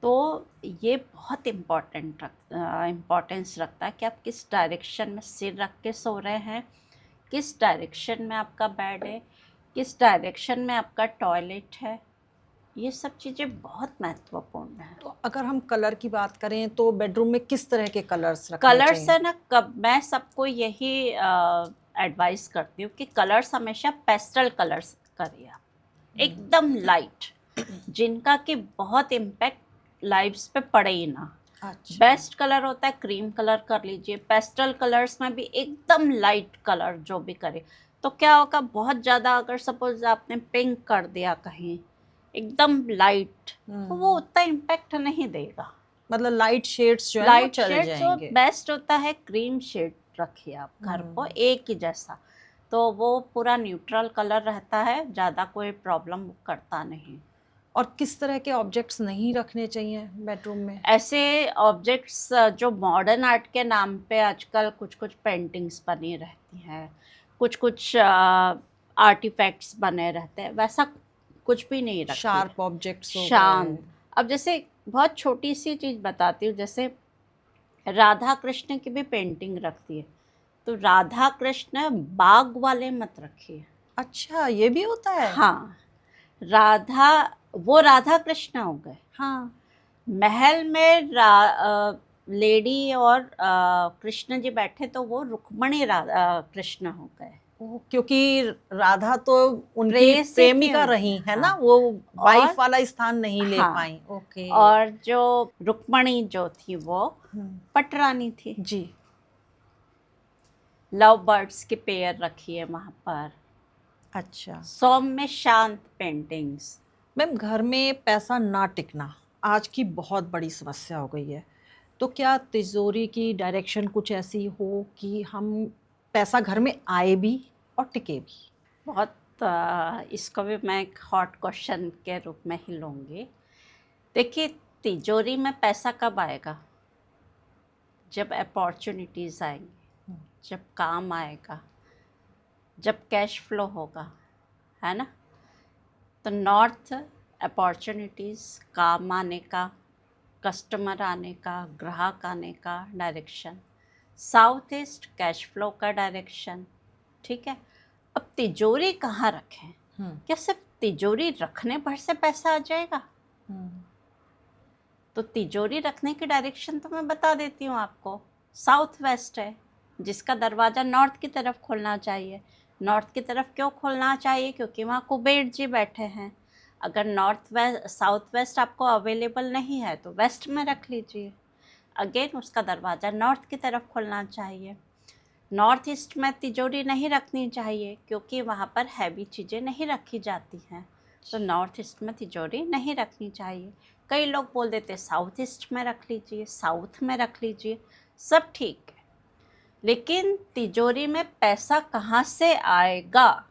तो ये बहुत इम्पोर्टेंस रखता है कि आप किस डायरेक्शन में सिर रख के सो रहे हैं, किस डायरेक्शन में आपका बेड है, किस डायरेक्शन में आपका टॉयलेट है। ये सब चीज़ें बहुत महत्वपूर्ण हैं। तो अगर हम कलर की बात करें तो बेडरूम में किस तरह के कलर्स रखने कलर्स चाहिए? है ना, कब मैं सबको यही एडवाइस करती हूँ कि कलर्स हमेशा पेस्टल कलर्स करिए, एकदम लाइट, जिनका कि बहुत इम्पैक्ट लाइव्स पे पड़े ही ना। अच्छा। बेस्ट कलर होता है क्रीम कलर, कर लीजिए। पेस्टल कलर्स में भी एकदम लाइट कलर जो भी करे, तो क्या होगा, बहुत ज़्यादा अगर सपोज आपने पिंक कर दिया कहीं एकदम लाइट, तो वो उतना इम्पैक्ट नहीं देगा। मतलब लाइट शेड्स जो है वो लाइट चल शेड जो जाएंगे। बेस्ट होता है, क्रीम शेड रखिए आप घर को एक ही जैसा, तो वो पूरा न्यूट्रल कलर रहता है, ज़्यादा कोई प्रॉब्लम करता नहीं। और किस तरह के ऑब्जेक्ट्स नहीं रखने चाहिए बेडरूम में? ऐसे ऑब्जेक्ट्स जो मॉडर्न आर्ट के नाम पे आजकल कुछ कुछ पेंटिंग्स बनी रहती हैं, कुछ कुछ आर्टिफैक्ट्स बने रहते हैं, वैसा कुछ भी नहीं रखिए। शार्प ऑब्जेक्ट्स हो गए। शांत। अब जैसे बहुत छोटी सी चीज़ बताती हूँ, जैसे राधा कृष्ण की भी पेंटिंग रखती है, तो राधा कृष्ण बाग वाले मत रखिए। अच्छा, ये भी होता है? हाँ, राधा, वो राधा कृष्ण हो गए। हाँ। महल में लेडी और कृष्ण जी बैठे, तो वो रुक्मणी कृष्ण हो गए। क्योंकि राधा तो उनकी प्रेयसी थी प्रेमिका उनकी, रही है ना, हाँ। वो वाइफ और वाला स्थान नहीं ले हाँ, पाई। ओके। और जो रुक्मणी जो थी वो हम्म, पटरानी थी। जी। लव बर्ड्स की पेयर रखी है वहां पर। अच्छा सौम्य शांत पेंटिंग्स। मैम, घर में पैसा ना टिकना आज की बहुत बड़ी समस्या हो गई है, तो क्या तिजोरी की डायरेक्शन कुछ ऐसी हो कि हम पैसा घर में आए भी और टिके भी? बहुत इसको भी मैं एक हॉट क्वेश्चन के रूप में ही लूँगी। देखिए, तिजोरी में पैसा कब आएगा? जब अपॉर्चुनिटीज़ आएंगी, जब काम आएगा, जब कैश फ्लो होगा, है ना? तो नॉर्थ अपॉर्चुनिटीज़, काम आने का, कस्टमर आने का, ग्राहक आने का direction. South east cash flow का डायरेक्शन। ठीक है, अब तिजोरी कहाँ रखें? क्या सिर्फ तिजोरी रखने भर से पैसा आ जाएगा? तो तिजोरी रखने की डायरेक्शन तो मैं बता देती हूँ आपको। साउथ वेस्ट है, जिसका दरवाज़ा नॉर्थ की तरफ खोलना चाहिए। नॉर्थ की तरफ क्यों खोलना चाहिए? क्योंकि वहाँ कुबेर जी बैठे हैं। अगर नॉर्थ वेस्ट साउथ वेस्ट आपको अवेलेबल नहीं है तो वेस्ट में रख लीजिए। अगेन उसका दरवाज़ा नॉर्थ की तरफ खोलना चाहिए। नॉर्थ ईस्ट में तिजोरी नहीं रखनी चाहिए क्योंकि वहाँ पर हैवी चीज़ें नहीं रखी जाती हैं, तो नॉर्थ ईस्ट में तिजोरी नहीं रखनी चाहिए। कई लोग बोल देते साउथ ईस्ट में रख लीजिए, साउथ में रख लीजिए, सब ठीक है, लेकिन तिजोरी में पैसा कहाँ से आएगा,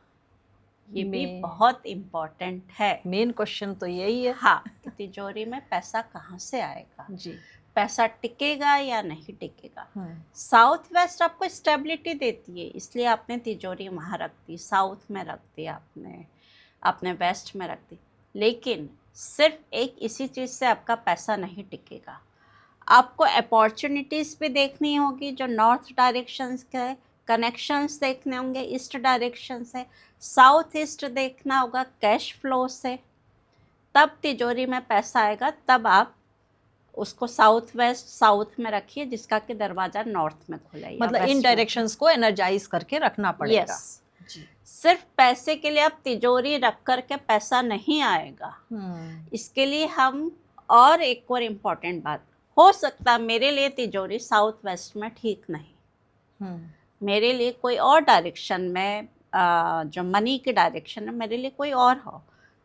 ये भी बहुत इम्पोर्टेंट है। मेन क्वेश्चन तो यही है। हाँ, कि तिजोरी में पैसा कहाँ से आएगा, जी। पैसा टिकेगा या नहीं टिकेगा। साउथ वेस्ट आपको स्टेबिलिटी देती है, इसलिए आपने तिजोरी वहाँ रख दी, साउथ में रख दी, आपने वेस्ट में रख दी। लेकिन सिर्फ एक इसी चीज़ से आपका पैसा नहीं टिकेगा। आपको अपॉर्चुनिटीज़ भी देखनी होगी, जो नॉर्थ डायरेक्शन के कनेक्शंस देखने होंगे ईस्ट डायरेक्शन से, साउथ ईस्ट देखना होगा कैश फ्लो से, तब तिजोरी में पैसा आएगा। तब आप उसको साउथ वेस्ट साउथ में रखिए, जिसका कि दरवाज़ा नॉर्थ में खुला है। मतलब इन डायरेक्शंस को एनर्जाइज करके रखना पड़ेगा। यस। सिर्फ पैसे के लिए आप तिजोरी रख कर के पैसा नहीं आएगा। इसके लिए हम और एक और इम्पॉर्टेंट बात, हो सकता मेरे लिए तिजोरी साउथ वेस्ट में ठीक नहीं, मेरे लिए कोई और डायरेक्शन में जो मनी की डायरेक्शन है मेरे लिए कोई और हो,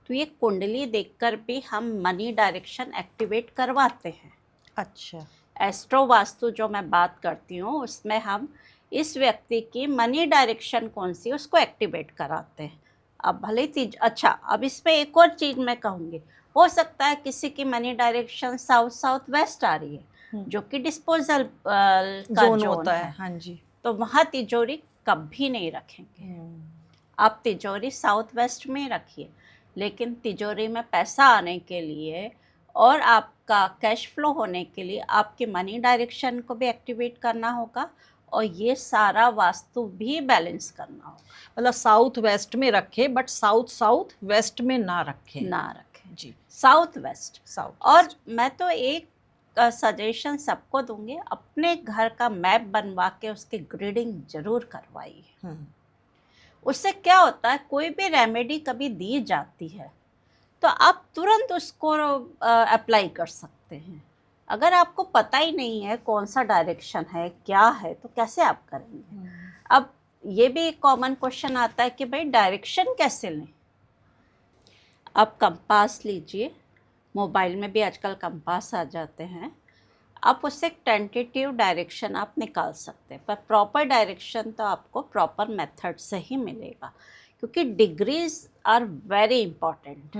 तो ये कुंडली देखकर भी हम मनी डायरेक्शन एक्टिवेट करवाते हैं। अच्छा। एस्ट्रो वास्तु जो मैं बात करती हूँ उसमें हम इस व्यक्ति की मनी डायरेक्शन कौन सी उसको एक्टिवेट कराते हैं। अब भले ही अच्छा, अब इसमें एक और चीज़ मैं कहूँगी, हो सकता है किसी की money direction south south west आ रही है, जो कि डिस्पोजल का जोन होता है। हाँ जी। तो वहाँ तिजोरी कभी नहीं रखेंगे। आप तिजोरी साउथ वेस्ट में ही रखिए, लेकिन तिजोरी में पैसा आने के लिए और आपका कैश फ्लो होने के लिए आपके मनी डायरेक्शन को भी एक्टिवेट करना होगा, और ये सारा वास्तु भी बैलेंस करना होगा। मतलब साउथ वेस्ट में रखे, बट साउथ साउथ वेस्ट में ना रखें। जी, साउथ वेस्ट। और मैं तो एक सजेशन सबको दूंगी, अपने घर का मैप बनवा के उसकी ग्रिडिंग जरूर करवाइए। उससे क्या होता है, कोई भी रेमेडी कभी दी जाती है तो आप तुरंत उसको अप्लाई कर सकते हैं। अगर आपको पता ही नहीं है कौन सा डायरेक्शन है क्या है, तो कैसे आप करेंगे? अब ये भी एक कॉमन क्वेश्चन आता है कि भाई डायरेक्शन कैसे लें। आप कंपास लीजिए, मोबाइल में भी आजकल कंपास आ जाते हैं, आप उससे एक टेंटेटिव डायरेक्शन आप निकाल सकते हैं, पर प्रॉपर डायरेक्शन तो आपको प्रॉपर मेथड से ही मिलेगा, क्योंकि degrees are very important.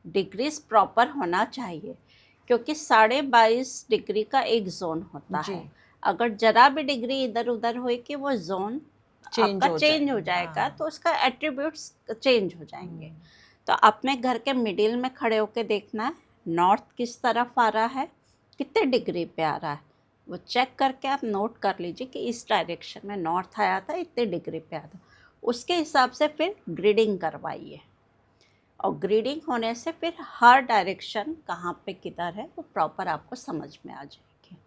Degrees proper होना चाहिए, क्योंकि 22.5 डिग्री का एक जोन होता है। अगर जरा भी डिग्री इधर उधर हुई कि वो जोन आपका चेंज हो जाएगा, तो उसका एट्रीब्यूट्स चेंज हो जाएंगे। तो अपने घर के मिडिल में खड़े होकर देखना है नॉर्थ किस तरफ आ रहा है, कितने डिग्री पे आ रहा है, वो चेक करके आप नोट कर लीजिए कि इस डायरेक्शन में नॉर्थ आया था, इतने डिग्री पे आया था, उसके हिसाब से फिर ग्रिडिंग करवाइए। और ग्रिडिंग होने से फिर हर डायरेक्शन कहाँ पे किधर है वो प्रॉपर आपको समझ में आ जाएगी।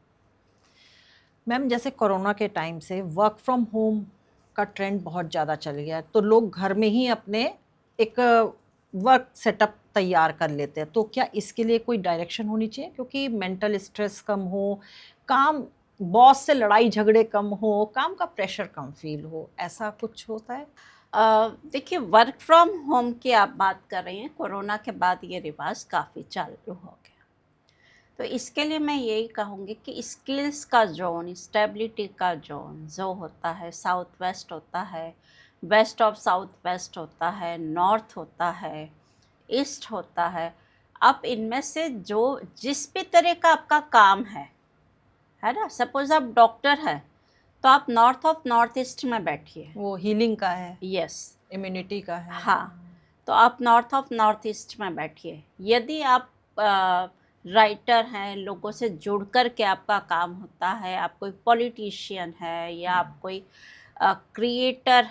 मैम, जैसे कोरोना के टाइम से वर्क फ्रॉम होम का ट्रेंड बहुत ज़्यादा चल गया है, तो लोग घर में ही अपने एक वर्क सेटअप तैयार कर लेते हैं। तो क्या इसके लिए कोई डायरेक्शन होनी चाहिए, क्योंकि मेंटल स्ट्रेस कम हो, काम बॉस से लड़ाई झगड़े कम हो, काम का प्रेशर कम फील हो, ऐसा कुछ होता है? देखिए, वर्क फ्रॉम होम की आप बात कर रही हैं। कोरोना के बाद ये रिवाज काफ़ी चालू हो गया। तो इसके लिए मैं यही कहूँगी कि स्किल्स का जोन, स्टेबिलिटी का जोन जो होता है, साउथ वेस्ट होता है, वेस्ट ऑफ साउथ वेस्ट होता है, नॉर्थ होता है, ईस्ट होता है। आप इनमें से जो जिस भी तरह का आपका काम है ना, सपोज आप डॉक्टर हैं तो आप नॉर्थ ऑफ नॉर्थ ईस्ट में बैठिए। वो हीलिंग का है, यस, इम्यूनिटी का है। हाँ, तो आप नॉर्थ ऑफ नॉर्थ ईस्ट में बैठिए। यदि आप राइटर हैं, लोगों से जुड़ कर के आपका काम होता है, आप कोई पॉलिटिशियन है या आप कोई क्रिएटर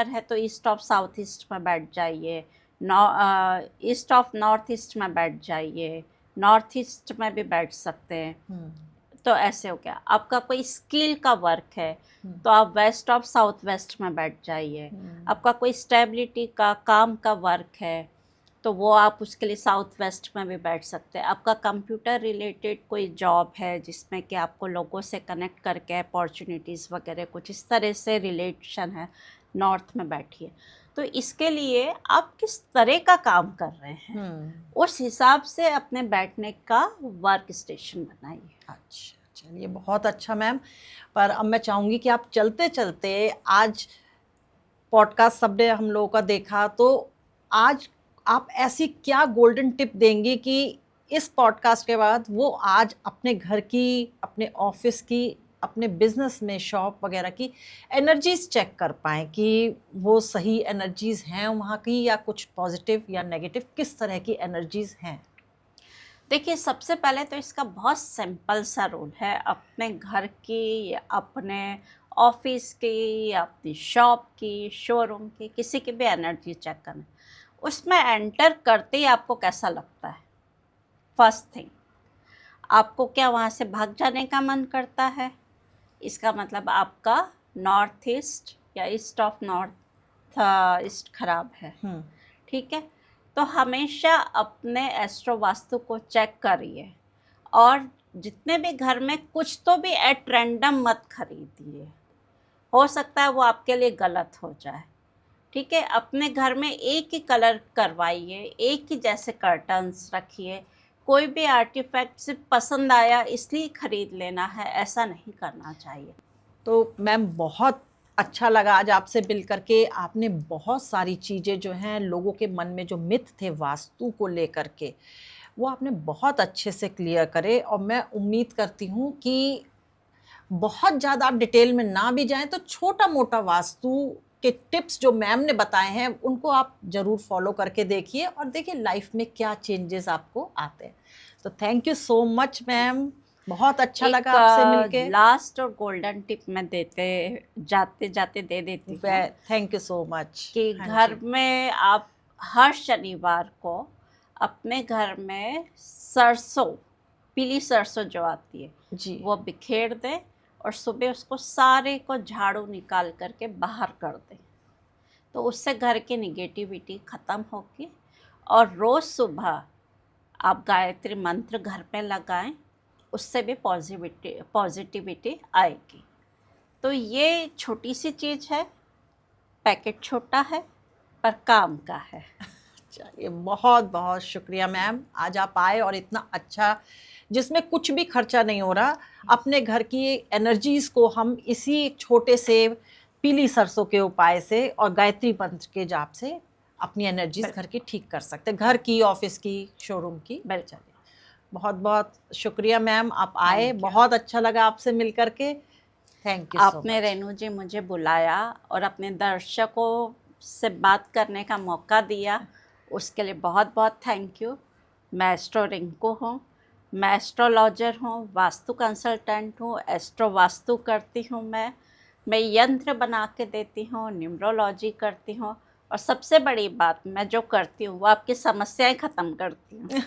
है तो ईस्ट ऑफ साउथ ईस्ट में बैठ जाइए, ईस्ट ऑफ नॉर्थ ईस्ट में बैठ जाइए, नॉर्थ ईस्ट में भी बैठ सकते हैं। तो ऐसे हो गया। आपका कोई स्किल का वर्क है तो आप वेस्ट ऑफ साउथ वेस्ट में बैठ जाइए। आपका कोई स्टेबिलिटी का काम का वर्क है तो वो आप उसके लिए साउथ वेस्ट में भी बैठ सकते हैं। आपका कंप्यूटर रिलेटेड कोई जॉब है जिसमें कि आपको लोगों से कनेक्ट करके अपॉर्चुनिटीज़ वगैरह कुछ इस तरह से रिलेशन है, नॉर्थ में बैठिए। तो इसके लिए आप किस तरह का काम कर रहे हैं उस हिसाब से अपने बैठने का वर्क स्टेशन बनाइए। अच्छा, चलिए बहुत अच्छा मैम। पर अब मैं चाहूँगी कि आप चलते चलते, आज पॉडकास्ट सबने हम लोगों का देखा, तो आज आप ऐसी क्या गोल्डन टिप देंगी कि इस पॉडकास्ट के बाद वो आज अपने घर की, अपने ऑफिस की, अपने बिजनेस में शॉप वगैरह की एनर्जीज चेक कर पाएँ कि वो सही एनर्जीज हैं वहाँ की, या कुछ पॉजिटिव या नेगेटिव, किस तरह की एनर्जीज हैं? देखिए, सबसे पहले तो इसका बहुत सिंपल सा रूल है। अपने घर की या अपने ऑफिस की या अपनी शॉप की, शोरूम की, किसी की भी एनर्जी चेक करना। उसमें एंटर करते ही आपको कैसा लगता है? फर्स्ट थिंग, आपको क्या वहाँ से भाग जाने का मन करता है? इसका मतलब आपका नॉर्थ ईस्ट या ईस्ट ऑफ नॉर्थ ईस्ट खराब है। ठीक है, तो हमेशा अपने एस्ट्रो वास्तु को चेक करिए और जितने भी घर में कुछ तो भी एट रैंडम मत खरीदिए। हो सकता है वो आपके लिए गलत हो जाए। ठीक है, अपने घर में एक ही कलर करवाइए, एक ही जैसे कर्टन्स रखिए। कोई भी आर्टिफैक्ट सिर्फ पसंद आया इसलिए खरीद लेना है, ऐसा नहीं करना चाहिए। तो मैम बहुत अच्छा लगा आज आपसे मिल करके। आपने बहुत सारी चीज़ें जो हैं, लोगों के मन में जो मिथ थे वास्तु को लेकर के, वो आपने बहुत अच्छे से क्लियर करे। और मैं उम्मीद करती हूँ कि बहुत ज़्यादा आप डिटेल में ना भी जाएं तो छोटा मोटा वास्तु के टिप्स जो मैम ने बताए हैं उनको आप ज़रूर फॉलो करके देखिए और देखिए लाइफ में क्या चेंजेस आपको आते हैं। तो thank you so much ma'am, बहुत अच्छा लगा आपसे मिलके। लास्ट और गोल्डन टिप मैं जाते जाते दे देती हूँ थैंक यू सो मच कि घर में आप हर शनिवार को अपने घर में सरसों, पीली सरसों जो आती है जी, वो बिखेर दें और सुबह उसको सारे को झाड़ू निकाल करके बाहर कर दें। तो उससे घर की निगेटिविटी ख़त्म होगी। और रोज़ सुबह आप गायत्री मंत्र घर पे लगाएं, उससे भी पॉजिटिविटी आएगी। तो ये छोटी सी चीज़ है, पैकेट छोटा है पर काम का है। चलिए बहुत बहुत शुक्रिया मैम, आज आप आए और इतना अच्छा, जिसमें कुछ भी खर्चा नहीं हो रहा, अपने घर की एनर्जीज को हम इसी छोटे से पीली सरसों के उपाय से और गायत्री मंत्र के जाप से अपनी एनर्जीज घर की ठीक कर सकते हैं, घर की, ऑफिस की, शोरूम की। चलिए बहुत बहुत शुक्रिया मैम, आप आए, बहुत अच्छा लगा आपसे मिल करके। Thank you so much. आपने रेनू जी मुझे बुलाया और अपने दर्शकों से बात करने का मौका दिया, उसके लिए बहुत बहुत थैंक यू। मैं एस्ट्रो रिंकू हूँ, मैं एस्ट्रोलॉजर हूँ, वास्तु कंसल्टेंट हूँ, एस्ट्रो वास्तु करती हूँ। मैं यंत्र बना के देती हूँ, न्यूमरोलॉजी करती हूँ और सबसे बड़ी बात मैं जो करती हूँ वो आपकी समस्याएं ख़त्म करती हूँ।